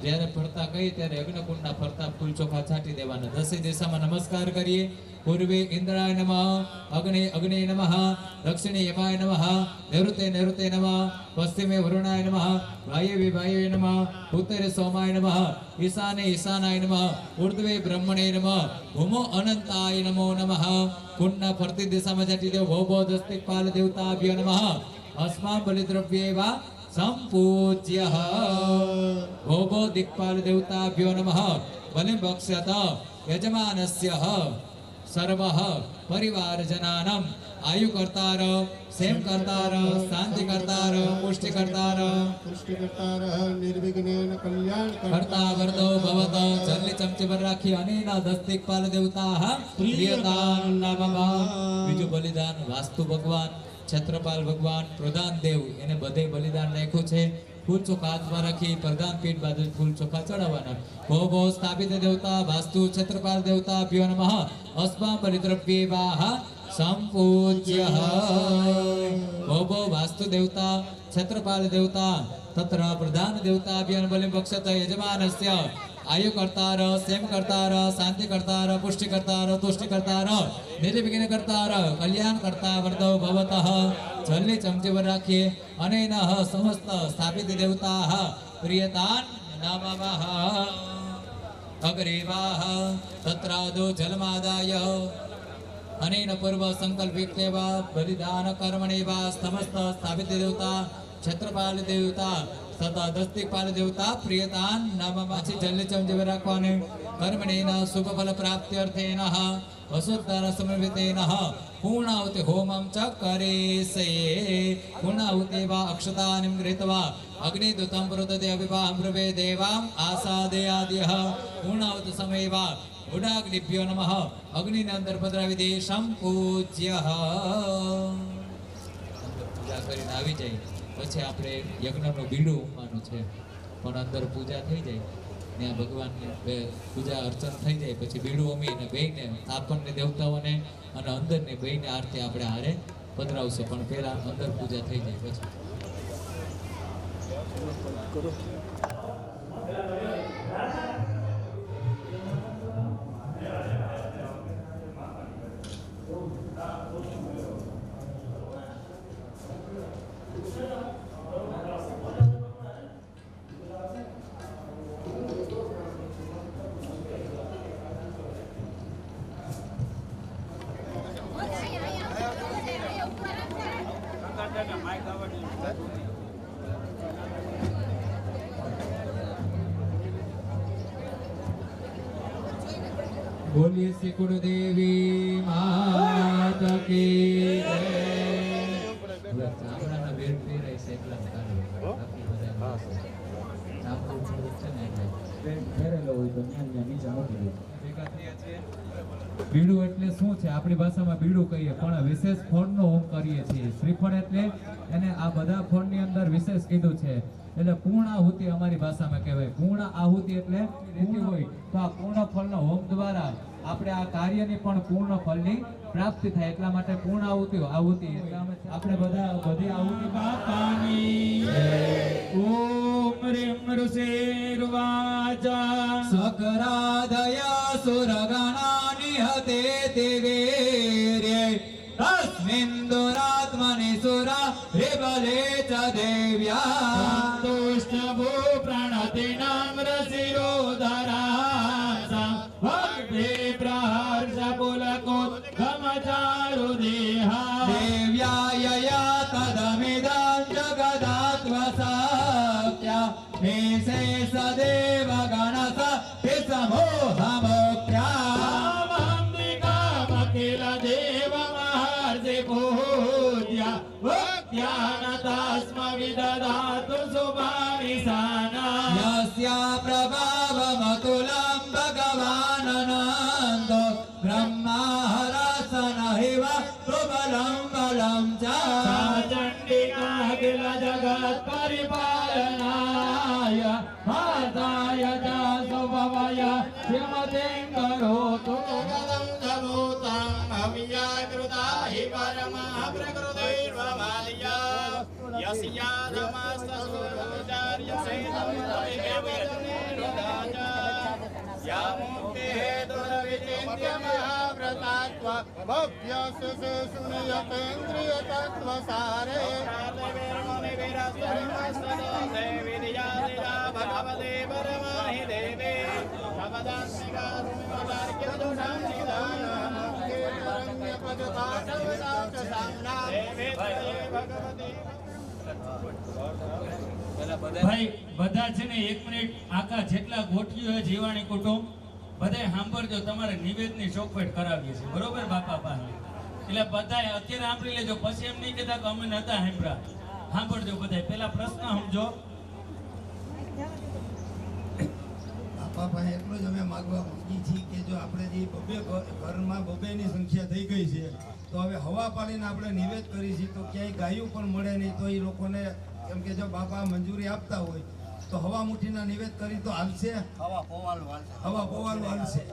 જ્યારે ફરતા કહીએ ત્યારે યજ્ઞકુંડના ફરતા ફૂલ ચોખા છાંટી દેવાના. 10 દિશામાં નમસ્કાર કરીએ. પૂર્વે ઇન્દ્રાય નમઃ, અગ્નિ નમઃ, દક્ષિણે યમાય નમઃ, નૈઋતે નમઃ, પશ્ચિમે વરુણાય નમઃ, વાયવ્ય નમઃ, ઉત્તરે સોમાય નમઃ, ઈશાનાય નમઃ, ઉર્ધ્વે બ્રહ્મણે નમઃ, ભૂમો અનંતાય નમો નમઃ. કુંડના ફરતી દિશામાં છાંટી દેવો. ભો ભો દસ્તિકપાલ દેવતાભ્યો નમઃ. અસ્મા બલિદ્રવ્યેવા સંપૂજ્યઃ. ભો ભો દિક્પાલ દેવતાભ્યો નમઃ. બલિ બક્ષ્યત યજમાનસ્ય સર્વઃ પરિવારજનાનમ આયુ કર્તાર, સેમ કર્તાર, શાંતિ કર્તાર, પુષ્ટિ કર્તાર, નિર્વિઘ્નેન કલ્યાણ કર્તા વર્તો ભવત. જલ્દી ચમચી પર રાખી અનેના 10 દિક્પાલ દેવતાઃ પ્રિયતાન નમઃ. બીજું બલિદાન વાસ્તુ ભગવાન, છત્રપાલ ભગવાન, પ્રધાન દેવ એને બધે બલિદાન રાખ્યું છે. ફૂલ ચોખા હાથમાં રાખી પ્રધાન પીઠ બાજુ ફૂલ ચોખા ચડાવવાના. ભો ભો સ્થાપિત દેવતા વાસ્તુ છત્રપાલ દેવતા ભ્યો નમઃ. અસ્મા બલિદ્રવ્યેવાહ સંપૂજ્યઃ. ભો ભો વાસ્તુ દેવતા છત્રપાલ દેવતા તત્ર પ્રધાન દેવતા ભ્યો બલિ બક્ષત યજમાનસ્ય આયુ કર્તાર, સેમ કર્તાર, શાંતિ કર્તાર, પુષ્ટિ કર્તાર, તુષ્ટિ કર્તાર, નિર્વિઘ્ન કર્તાર, કલ્યાણ કર્તા વર્ધો ભવતઃ. જલ્દી ચમચી પર રાખીએ. અનેનઃ સમસ્ત સ્થાપિત દેવતાઃ પ્રિયતાન નમઃ. અગ્રેવાહ તત્રાદો જલમાદાય અનેન પૂર્વ સંકલ્પિતેવા બલિદાન કર્મણેવા સમસ્ત સ્થાપિત દેવતા છત્રપાલ દેવતા તથા 10 દિક્પાલ દેવતા પ્રિયતાન નમઃ. જલ્દી ચમચી પર રાખવાને. કર્મણેન શુભ ફલ પ્રાપ્ત્યર્થેન વસુધાર સમર્પિતેન પૂર્ણાહુતિ હોમં ચ કરેસયે. પૂર્ણાહુતિ વા અક્ષતાનિમ ગૃહીત્વા અગ્નિદૂતં પ્રદદે અવિવાહં બ્રવે દેવાં આસાદયાદિહ. પૂર્ણાહુતિ સમયે વા ગુડાગ્નિભ્યો નમઃ. અગ્નિને અંદર પધરાવી દે. સંપૂજ્યઃ. પૂજા કરીને આવી જાય પછી આપણે યજ્ઞનું બીડું ઉમવાનું છે. પણ અંદર પૂજા થઈ જાય ત્યાં ભગવાનની પૂજા અર્ચન થઈ જાય પછી બીડું ઉમીને બેયને આપણને દેવતાઓને અને અંદરને બેયને આરતી આપણે હારે પધરાવશે. પણ પહેલા અંદર પૂજા થઈ જાય પછી બોલીએ શ્રી કુળદેવી માત કી જય. ચામડાના બેડ પહેરાય છે એટલા બાકી બધા ચામડું છે ને એટલે બેડ પહેરેલો હોય તો ત્યાં નીચે મૂકી દે. ભેગા થયા છે. બીડું એટલે શું છે? આપણી ભાષામાં બીડું કહીએ પણ વિશેષ ફળનો હોમ કરીએ છીએ. શ્રીફળ એટલે એને આ બધા ફળની અંદર વિશેષ કીધું છે. એટલે પૂર્ણ આહુતિ અમારી ભાષામાં કહેવાય. પૂર્ણ આહુતિ એટલે પૂર્ણ હોય તો આ પૂર્ણ ફળનો હોમ દ્વારા આપણે આ કાર્યની પણ પૂર્ણ ફળની પ્રાપ્તિ થાય. એટલા માટે પૂર્ણ આહુતિ આપણે બધા બધી આહુતિ બાપાની ઓમ રીમ ઋષિર્વાચા સકરાદય સુરગણાનિ હતે દેવેર્યે તસ્મિન દુરાત્મનિ સુરા રિબલે ચ દેવ્યા તુષ્ટભૂ પ્રણતિનામ રસિરોધરા ભક્તિ પ્રહર્ષ પુલકોદ્ગમચારુ દેહા દેવ્યાયયા તદમિદં જગદાત્મસત્યા નિશેષ દેવ ગણસ સમોહમોક્યા કિલ દેવ મહર્ષિ પૂજ્ય ભક્ત્યાનતસ્મ વિદધાતુ શુભાનિશાના યસ્યા પ્રભાવમતુલં ભગવાનનંદો બ્રહ્માહરસન હિવ પ્રબલં બલં ચ ચંડિકા કિલ જગત પરિપાલનાય हाताय च स्वभावाय श्रीमतीं करोतु ભાઈ બધા છે ને 1 મિનિટ આખા જેટલા ગોઠ્યું હોય જીવાણી કુટુંબ બધાય સાંભળજો. તમારે નિવેદની ચોખવટ કરાવીએ છીએ, બરોબર બાપા પાસે? એટલે બધાય અત્યારે સાંભળી લેજો, પછી એમ નહીં કહેતા કે અમે નતા સાંભળ્યા. સાંભળજો બધાય. પેલા પ્રશ્ન સમજો. બાપા પાસે એટલું જ અમે માગવા માંગીએ છીએ કે જો આપણે જે બબે ઘરમાં બબેની સંખ્યા થઈ ગઈ છે તો હવે હવા પાડીને આપણે નિવેદ કરી છીએ તો ક્યાંય ગાયું પણ મળે નહીં. તો એ લોકોને કેમ કે જો બાપા મંજૂરી આપતા હોય તો હવા મુઠ્ઠીના નિવેદ કરી તો હાલશે. હવા પોવાલું હાલશે. હવા પોવાલું હાલશે.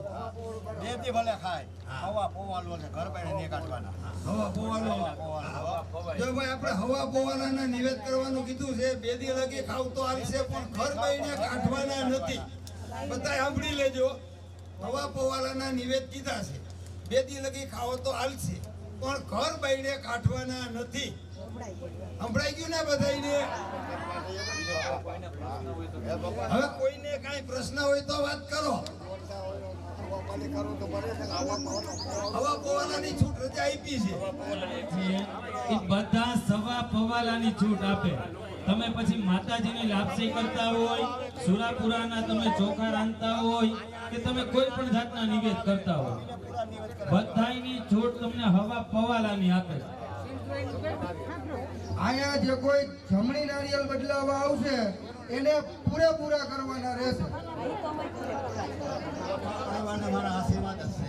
દેતી ભલે ખાય, હવા પોવાલું છે, ઘર બેઠે નહીં કાઢવાના. હવા પોવાલું. જો ભાઈ આપણે હવા પોવાલાના નિવેદ કરવાનું કીધું છે, 2 દી લગી ખાવ તો હાલશે પણ ઘર બેઠે કાઢવાના નથી. બધા સાંભળી લેજો, હવા પોવાલાના નિવેદ કીધા છે, 2 દી લગી ખાઓ તો હાલશે પણ ઘર બેઠે કાઢવાના નથી. સંભળાઈ ગયું ને બધાને? હવે કોઈને કાંઈ પ્રશ્ન હોય તો વાત કરો. હવા પવાલાની છૂટ રજા આપી છે. એ બધા સવા પવાલાની છૂટ આપે. તમે પછી માતાજીની લાપસી કરતા હોય, સુરાપુરાના તમે ચોખા રાંધતા હોય કે તમે કોઈ પણ જાતના નિવેદ કરતા હોય, બધાયની છૂટ તમને હવા પવાલાની આપે. અહીંયા જે કોઈ જમણી નારિયેળ બદલાવા આવશે એને પૂરેપૂરા કરવાના રહેશે. મારા આશીર્વાદ જ છે.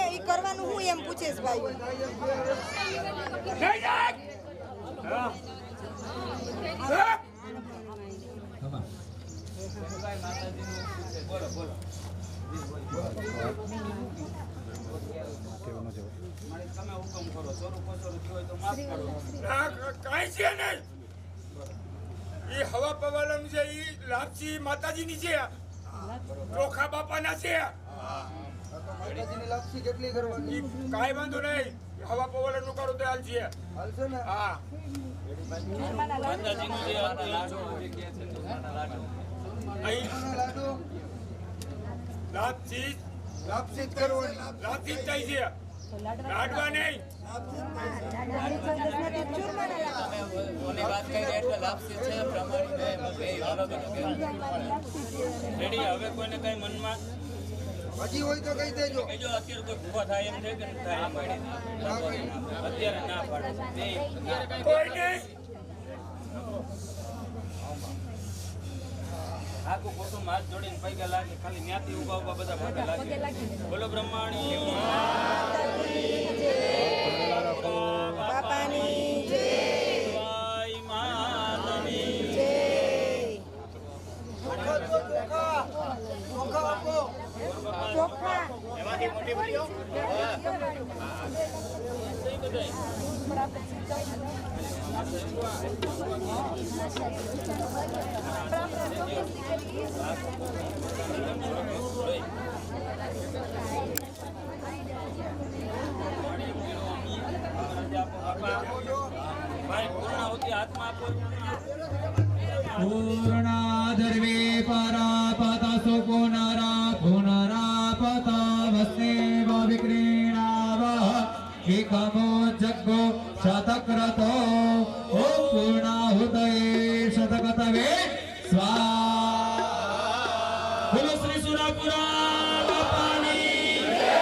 ઈ કરવાનું હું એમ પૂછેશ ભાઈ. એ હવા પવાલાનું છે, એ લાપસી માતાજીની છે, ચોખા બાપાના છે. માતાજીની લાપસી કેટલી કરવાની? કાંઈ વાંધો નહીં, હવા પવાલાનું કરો તો હાલ છે. હાલશે ને? હા, લાડુ લાપસી લાપસી જ કરવાની. લાપસી જ થાય છે, લાડવા નહીં. રેડી? હવે કોઈને કઈ મનમાં હજી હોય તો કહી દેજો. જો અત્યારે કોઈ ભૂખા થાય એમ છે કે નથી થાય? અત્યારે ના પાડે. કોઈ નહીં. આખું કુટુંબ હાથ જોડીને પૈકે લાગે, ખાલી ન્યાથી ઉભા ઉભા બધા પગે લાગે. બોલો બ્રહ્માણી બાપાની જય. માતાની ચોખા એમાંથી મોટી મોટી ભાઈ પૂર્ણાહુતિ હાથમાં આપો. પૂર્ણાધર્વે પરાપત સુપુનરા પુનરાપત વસ્નેવ વિક્રીણાવ એકમો જગ્ગો શતક્રતો ઓ પૂર્ણાહુતયે શતકતવે સ્વાહા. બોલો શ્રી સુરાપુરા બાપાની જય.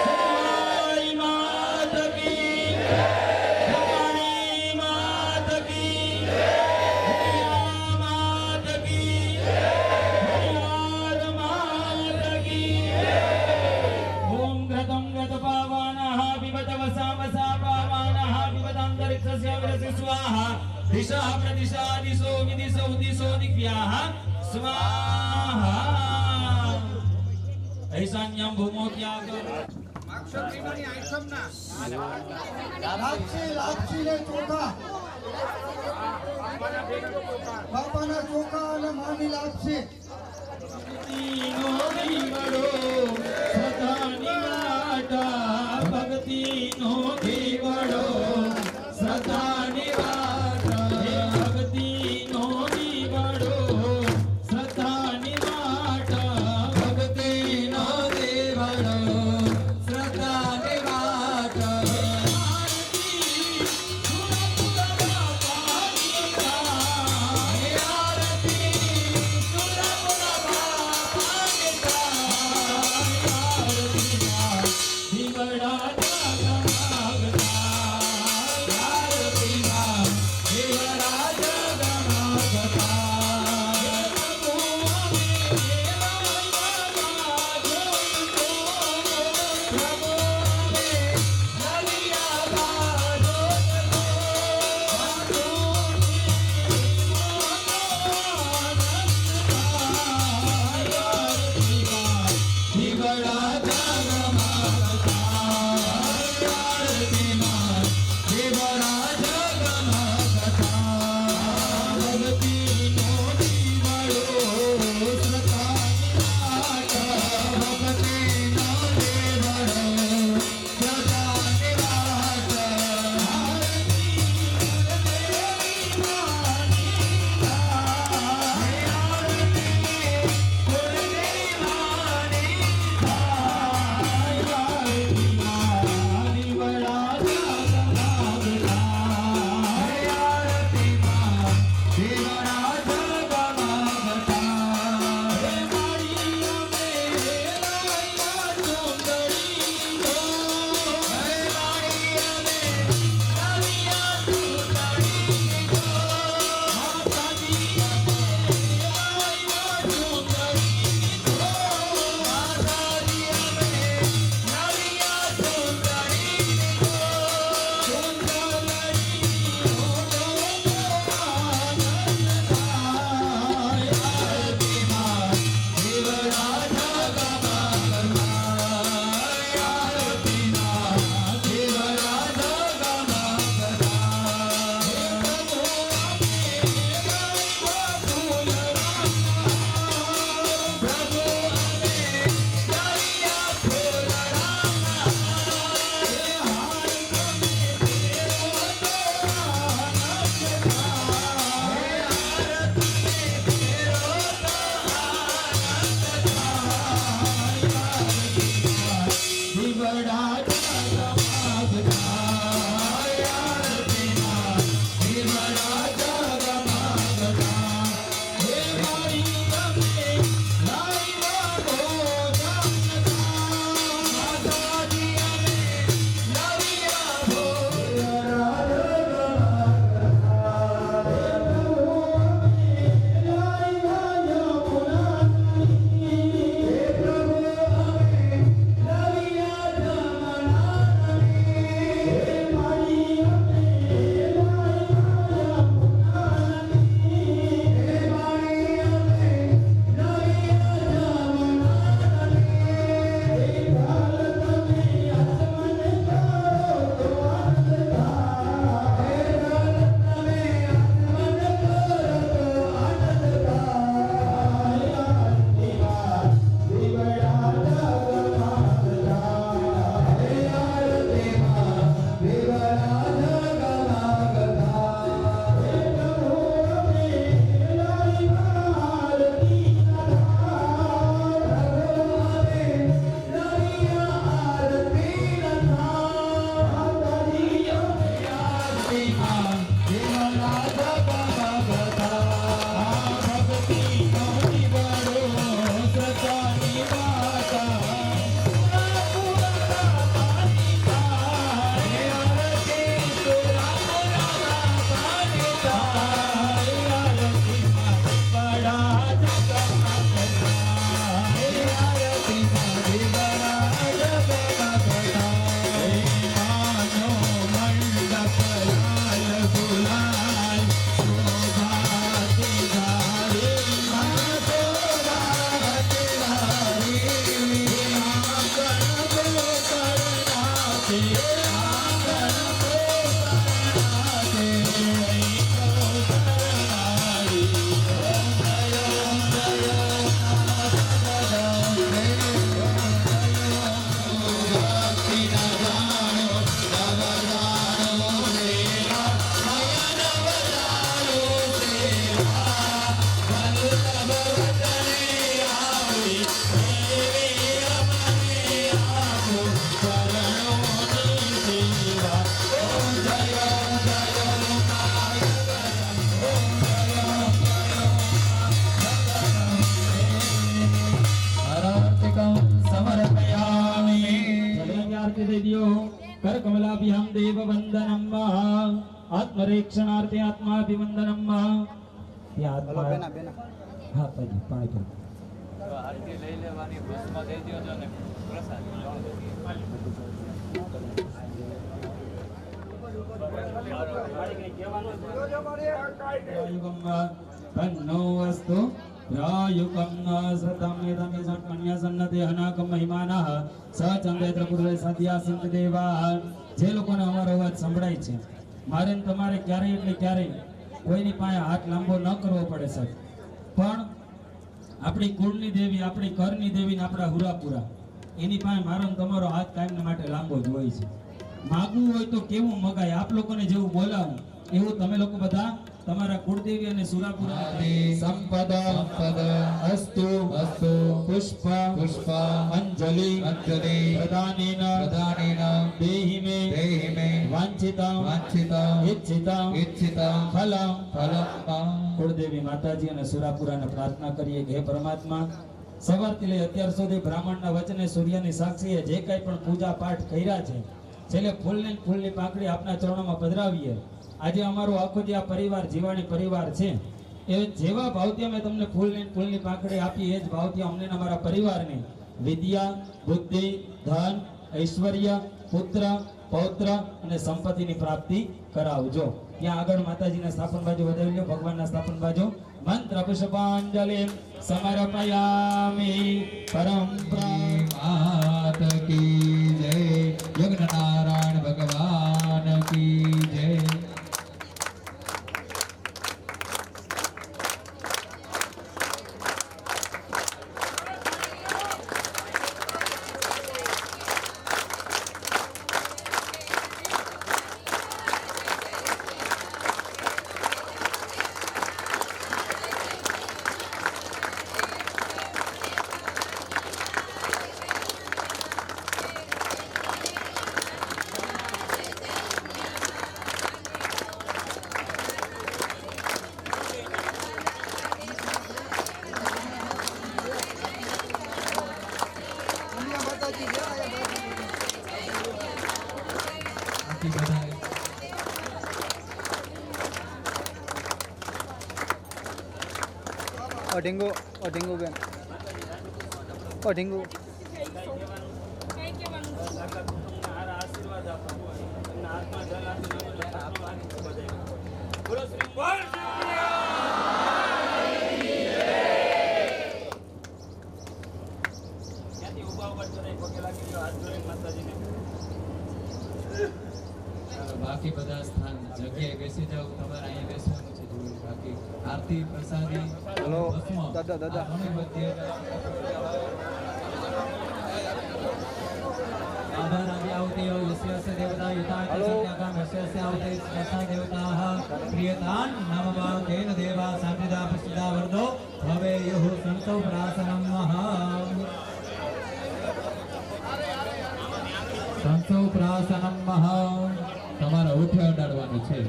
સતવાઈ માત કી वसावसापावानः विवदान्तरिक्षस्य विरसि स्वाहा दिशा प्रदिशा दिशो विदिशो दिशो दिव्याः स्वाहा ऐशान्यं भूमो त्यागम् લાપસી ને ચોખા બાપાના ચોખા અને માની લાપસી ભક્તિનો દીવડો સદાની વાટા ભક્તિનો દીવડો સદાની વાટા ભક્તિનો દીવડો સદાની વાટા ભક્તિનો દીવડો સદાની વાટા દીવડા करकमलाभ्यां देववन्दनं आत्मरेक्षणार्थे आत्माभिवन्दनं હલો બેના બેના હા પાણી પાણી આરતી લઈ લેવાની ભસ્મ દઈ દેજો ને પ્રસાદ તન્નો વસ્તુ રાયુકમ સતમ એતમે સત્મન્ય સન્નતે હનાકમ મહિમાનઃ સચંદ્રેત્ર પૂર્વે સદ્યા સિંહ દેવા. જે લોકોને અમારો અવાજ સંભળાય છે, મારે ને તમારે ક્યારેય એટલે ક્યારેય કોઈની પાસે હાથ લાંબો ન કરવો પડે સાહેબ, પણ આપણી કુળની દેવી, આપણી ઘરની દેવી ને આપણા હુરાપુરા એની પાસે મારો ને તમારો હાથ કાયમ માટે લાંબો જ હોય છે. માગવું હોય તો કેવું મગાય, આપ લોકોને જેવું બોલાવું એવું તમે લોકો બધા તમારા કુળદેવી અને સુરાપુરા સંપદા અસ્તુ અસ્તુ પુષ્પ પુષ્પ અંજલિ અંજલિ પ્રદાનેન પ્રદાનેન દેહિ મે વાંછિતા વાંછિતા ઈચ્છિતા ઈચ્છિતા ફલમ ફલમ. કુળદેવી માતાજી અને સુરાપુરાને પ્રાર્થના કરીએ કે હે પરમાત્મા, સવારથી લઈ અત્યાર સુધી બ્રાહ્મણના વચને સૂર્યની સાક્ષીએ જે કંઈ પણ પૂજા પાઠ કર્યા છે, છેલ્લે ફૂલની પાંખડી આપના ચરણોમાં પધરાવીએ. આજે અમારો આખો જે આ પરિવાર જીવાણી પરિવાર છે, એ જેવા ભાવથી અમે તમને ફૂલની પાંખડી આપી એ જ ભાવથી અમને અમારા પરિવારને વિદ્યા, બુદ્ધિ, ધન, ઐશ્વર્ય, પુત્ર, પૌત્ર અને સંપત્તિની પ્રાપ્તિ કરાવજો. ત્યાં આગળ માતાજીના સ્થાપન બાજુ વધાવી લો, ભગવાનના સ્થાપન બાજુ મંત્ર પુષ્પાંજલિ સમર્પયામિ. પરંપરા કી જય, યજ્ઞ નારાયણ ભગવાન કી જય. ઢીંગુ ઢીંગુ બેન ઢીંગુ આશીર્વાદ આપો અને હાથમાં જલ આપીને ક્યાંથી ઉભા ઉભા જોડે પગે લાગી ગયો, હાથ જોડે માતાજીને. બાકી બધા સ્થાન જગ્યાએ બેસી જાવ, તમારે અહીંયા બેસવાનું છે જરૂર. બાકી આરતી પ્રસાદી હલો દાદા દાદા ઘણી બધી આભાર આવતી યસ્યસ્ય દેવતા યુતા સત્યાકામ યસ્યસ્ય આવતી સ્મૃતા દેવતાઃ પ્રિયતાન નમવા તેન દેવા સામૃદા પ્રસિદ્ધા વર્ધો ભવે યહુ સંતો પ્રાસનમ સંતો પ્રાસનમ તમારા ઉઠે અડાડવાનું છે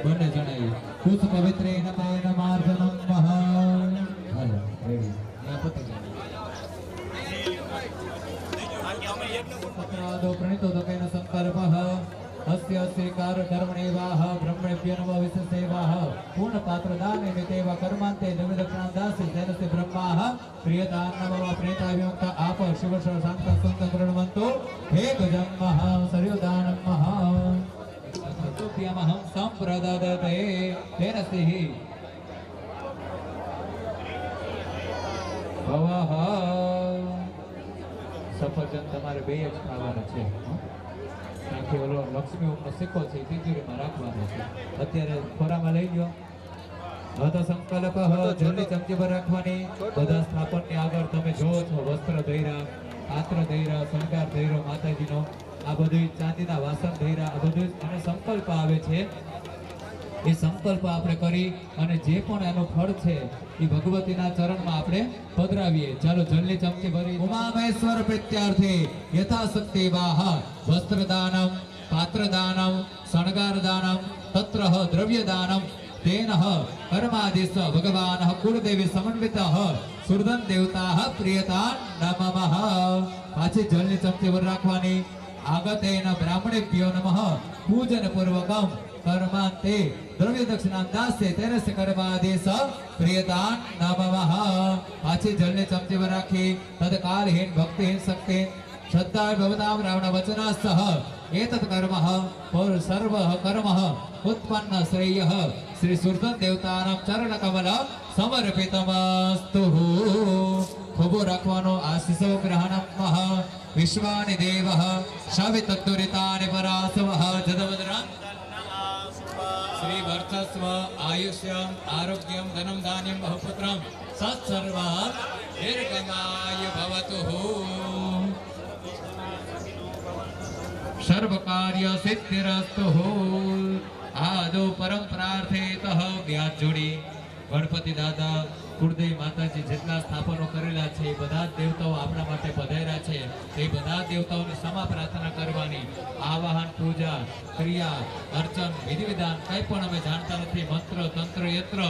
બંને જણાએ. કુશ પવિત્રેન તેન માર્જનમ હાલો રેડી ના પતંગ પત્રાદો પ્રણિતો દકેન સંકલ્પઃ અસ્ય સ્વીકાર કર્મણેવાહ બ્રહ્મણેભ્ય નમઃ વિશેષેવાહ પૂર્ણ પાત્ર દાને નિતેવા કર્માંતે નિવેદક્ષણાં દાસી તેનસે બ્રહ્માહ પ્રિયદાન નમઃ પ્રેતાવ્યોક્ત આપ શિવશ્ર શાંત સંત ગૃણવંતો હે ગજમ્મઃ સર્યોદાનમઃ तुभ्यमहं संप्रददते तेन सिहि भवः. સફરજન તમારે બે જ ખાવાના છે. આખી ઓલો લક્ષ્મી ઓમનો સિક્કો છે તિજોરીમાં રાખવાનો છે. અત્યારે ખોરામાં લઈ લો. હત સંકલ્પ જલ્દી ચમચી પર રાખવાની. બધા સ્થાપનની આગળ તમે જોવો છો વસ્ત્ર ધૈર્યા, પાત્ર ધૈર્યા, શણગાર ધૈર્યો માતાજીનો, આ બધું ચાંદીના વાસણ ધૈર્યા, આ બધું અને સંકલ્પ આવે છે. એ સંકલ્પ આપણે કરી અને જે પણ એનું ફળ છે એ ભગવતીના ચરણમાં આપણે પધરાવીએ. ચાલો જલની ચમચી ભરી ઉમામેશ્વર પ્રત્યાર્થે યથાશક્તિ વાહ વસ્ત્રદાનમ પાત્રદાનમ શણગારદાનમ તત્ર દ્રવ્યદાનમ તેન કર્માદિશ ભગવાન કુળદેવી સમન્વિત સુરદન દેવતા પ્રિયતા નમઃ. પાછી જલની ચમચી ભરી રાખવાની. આગતેન બ્રાહ્મણેભ્યો નમઃ પૂજન પૂર્વકમ કર્માંતે દ્રવ્ય દક્ષિણામ દાસ્ય તેરસ્ય કર્માદેશ પ્રિયદાન નમઃ। પાછી જળને ચમચીમાં રાખી તત્કાલહીન ભક્તિહીન શક્તિ શ્રદ્ધા ભવતામ રાવણ વચનાસ્તઃ એતત કર્મઃ પર સર્વઃ કર્મઃ ઉત્પન્ન શ્રેયઃ શ્રી સુરતન દેવતાનામ ચરણ કમલ સમર્પિતમસ્તુ। ખોબો રાખવાનો આશીષો ગ્રહણમઃ વિશ્વાનિ દેવઃ શવિતદ્દુરિતાનિ પરાસવઃ જદવદ્રં શ્રી વર્ચસ્વ આયુષ્યમ આરોગ્યમ ધનમ ધાન્યમ બહુપુત્રમ સત્સર્વ દીર્ઘમાયુ ભવતુ। સર્વ કાર્ય સિદ્ધિરસ્તુ। આદો પરમ પ્રાર્થેતઃ વ્યાજ જોડી ગણપતિ દાદા કુળદેવી માતાજી જેટલા સ્થાપનો કરેલા છે એ બધા જ દેવતાઓ આપણા માટે પધાર્યા છે તે બધા દેવતાઓની સમા પ્રાર્થના કરવાની। આવાહન પૂજા ક્રિયા અર્ચન વિધિ વિધાન કંઈ પણ અમે જાણતા નથી। મંત્ર તંત્ર યંત્ર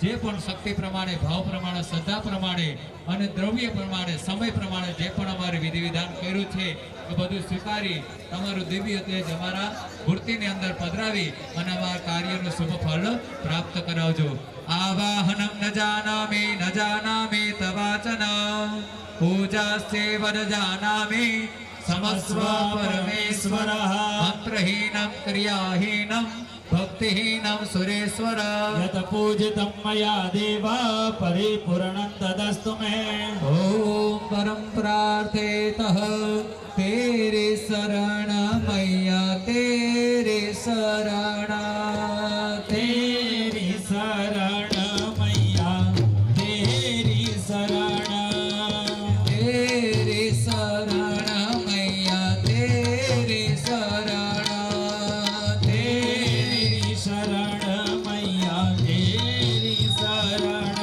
જે પણ શક્તિ પ્રમાણે ભાવ પ્રમાણે શ્રદ્ધા પ્રમાણે અને દ્રવ્ય પ્રમાણે સમય પ્રમાણે જે પણ અમારે વિધિ વિધાન કર્યું છે એ બધું સ્વીકારી તમારું દિવ્ય તેજ અમારા મૂર્તિની અંદર પધરાવી અને અમારા કાર્યનું શુભ ફળ પ્રાપ્ત કરાવજો। આવાહનમ ન જાનામિ તવાચન પૂજાસ્તેવ ન જાનામિ સમસ્વ પરમેશ્વરઃ મંત્રહીનમ ક્રિયાહીનમ ભક્તિહીનમ સુરેશ્વર યત પૂજિતમ મયા દેવ પરિપૂર્ણં તદસ્તુ મે। ઓમ પરમ પ્રાર્થેતઃ તેરે શરણ મૈયા તેરે શરણ તેરી શરણ મૈયા તેરી શરણ તેરે શરણ મૈયા તેરે શરણ તેરી શરણ મૈયા તેરી શરણ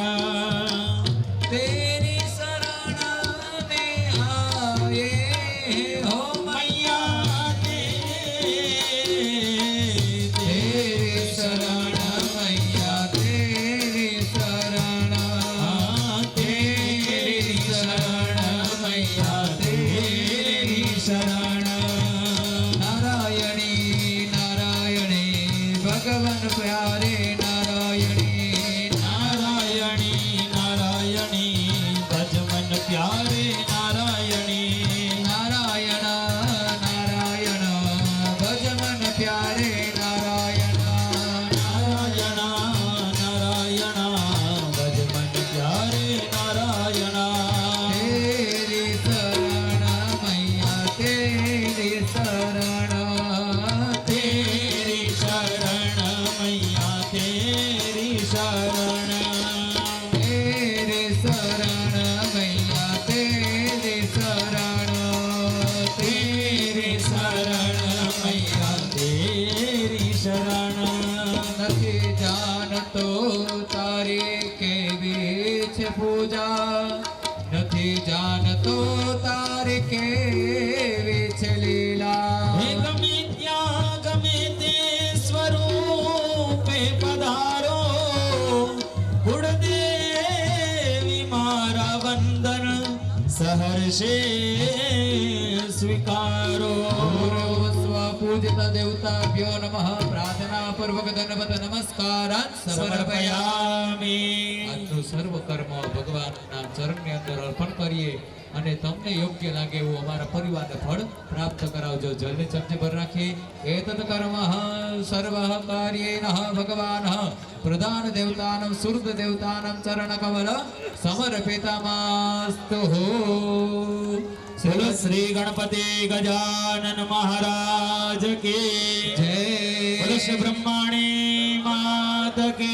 તેરી શરણ મેં આયે હો મૈયા તેરી શરણ મૈયા તેરી શરણ તેરી શરણ મૈયા તેરી શરણ નારાયણી નારાયણી ભગવાન પ્યારે નારાયણી નારાયણી નારાયણી ભજમન પ્યારે નારાયણી નારાયણ નારાયણ ભજમન પ્યારે નારાયણ નારાયણ નારાયણ ભજમન પ્યારે નારાયણ તેરી શરણ મૈયા તેરી શરણ તેરી શરણ મૈયા તેરી શરણ તેરી શરણ મૈયા તેરી શરણ તેરી શરણ મૈયા તેરી શરણ નથી જાણતો તારી કેવી છે પૂજા નથી જાણતો તારી કેવી છે લીલા હે ગમે ત્યાં ગમે તે સ્વરૂપે પધારો કુળદેવી મારા વંદન સહર્ષે સ્વીકારો પૂર્વસ્વ પૂજિત દેવતાભ્યો નમઃ પ્રાર્થના પૂર્વક ધનવત નમસ્કારાન સમર્પયામિ। આજનું સર્વ કર્મ ભગવાનના ચરણની અંદર અર્પણ કરીએ અને તમને યોગ્ય લાગે એવું અમારા પરિવારને ફળ પ્રાપ્ત કરાવજો। જલની ચમચી ભર રાખી એતત કર્મ સર્વ કાર્યેન ભગવાન પ્રધાન દેવતાનમ સુરદ દેવતાનમ ચરણ કમલ સમર્પિતમસ્તુ। બોલો શ્રી ગણપતિ ગજાનન મહારાજ કે જય બોલો શ્રી બ્રહ્માણી માત કે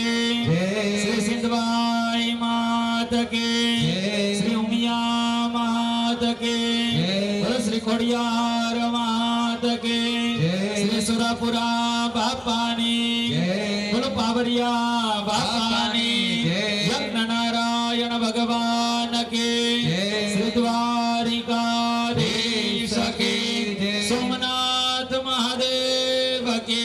જય શ્રી સિદ્ધબાઈ માત કે જય શ્રી ઉમિયા માત કે જય બોલો શ્રી ખોડિયાર માત કે જય શ્રી સુરાપુરા બાપાની જય બોલો પાવરિયા બાપાની જય યજ્ઞ નારાયણ ભગવાન કે જય શ્રી દ્વારિકાધીશ કે સોમનાથ મહાદેવ કે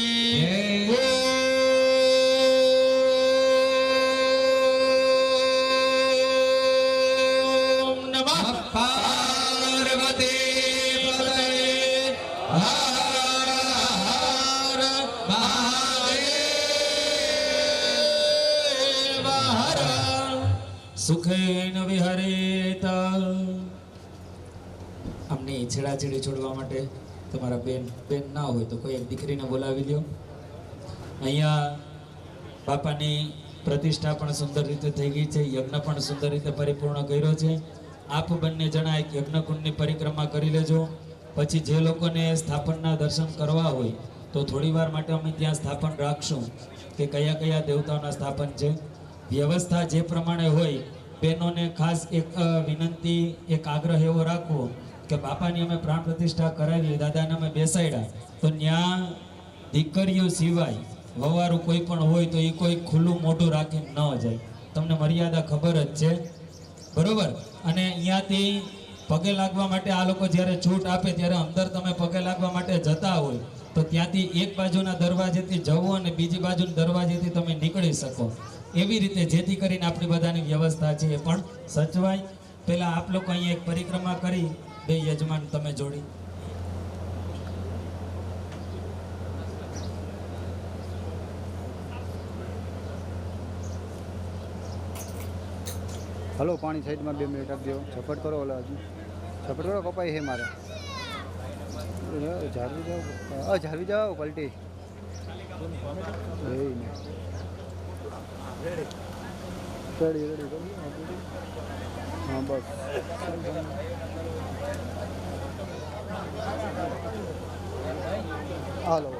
ઓમ નમઃ પાર્વતી પતયે સુખેન વિહરેત. અમને છેડાછેડી છોડવા માટે તમારા બેન ના હોય તો કોઈ એક દીકરીને બોલાવી લ્યો. અહીંયા બાપાની પ્રતિષ્ઠા પણ સુંદર રીતે થઈ ગઈ છે, યજ્ઞ પણ સુંદર રીતે પરિપૂર્ણ કર્યો છે. આપ બંને જણા એક યજ્ઞકુંડની પરિક્રમા કરી લેજો. પછી જે લોકોને સ્થાપનના દર્શન કરવા હોય તો થોડી વાર માટે અમે ત્યાં સ્થાપન રાખશું કે કયા કયા દેવતાઓના સ્થાપન છે. વ્યવસ્થા જે પ્રમાણે હોય, બહેનોને ખાસ એક વિનંતી, એક આગ્રહ એવો રાખવો કે બાપાની અમે પ્રાણ પ્રતિષ્ઠા કરાવી, દાદાને અમે બેસાડ્યા તો ત્યાં દીકરીઓ સિવાય વવારું કોઈ પણ હોય તો એ કોઈ ખુલ્લું મોઢું રાખીને ન જાય. તમને મર્યાદા ખબર જ છે, બરોબર? અને અહીંયાથી પગે લાગવા માટે આ લોકો જ્યારે છૂટ આપે ત્યારે અંદર તમે પગે લાગવા માટે જતા હોય તો ત્યાંથી એક બાજુના દરવાજેથી જવો અને બીજી બાજુના દરવાજેથી તમે નીકળી શકો. એવી રીતે જેથી કરીને આપણી બધાની વ્યવસ્થા છે એ પણ સચવાય. પહેલાં આપ લોકો અહીંયા એક પરિક્રમા કરી, બે યજમાન તમે જોડી. હલો, પાણી સાઈડમાં 2 મિનિટ આપજો. ઝપટ કરો, ઓલા હજી ઝપટ કરો, કપાઈ છે મારે. ઝારવી જાઓ પલટી. રેડી. હા બસ. હાલો.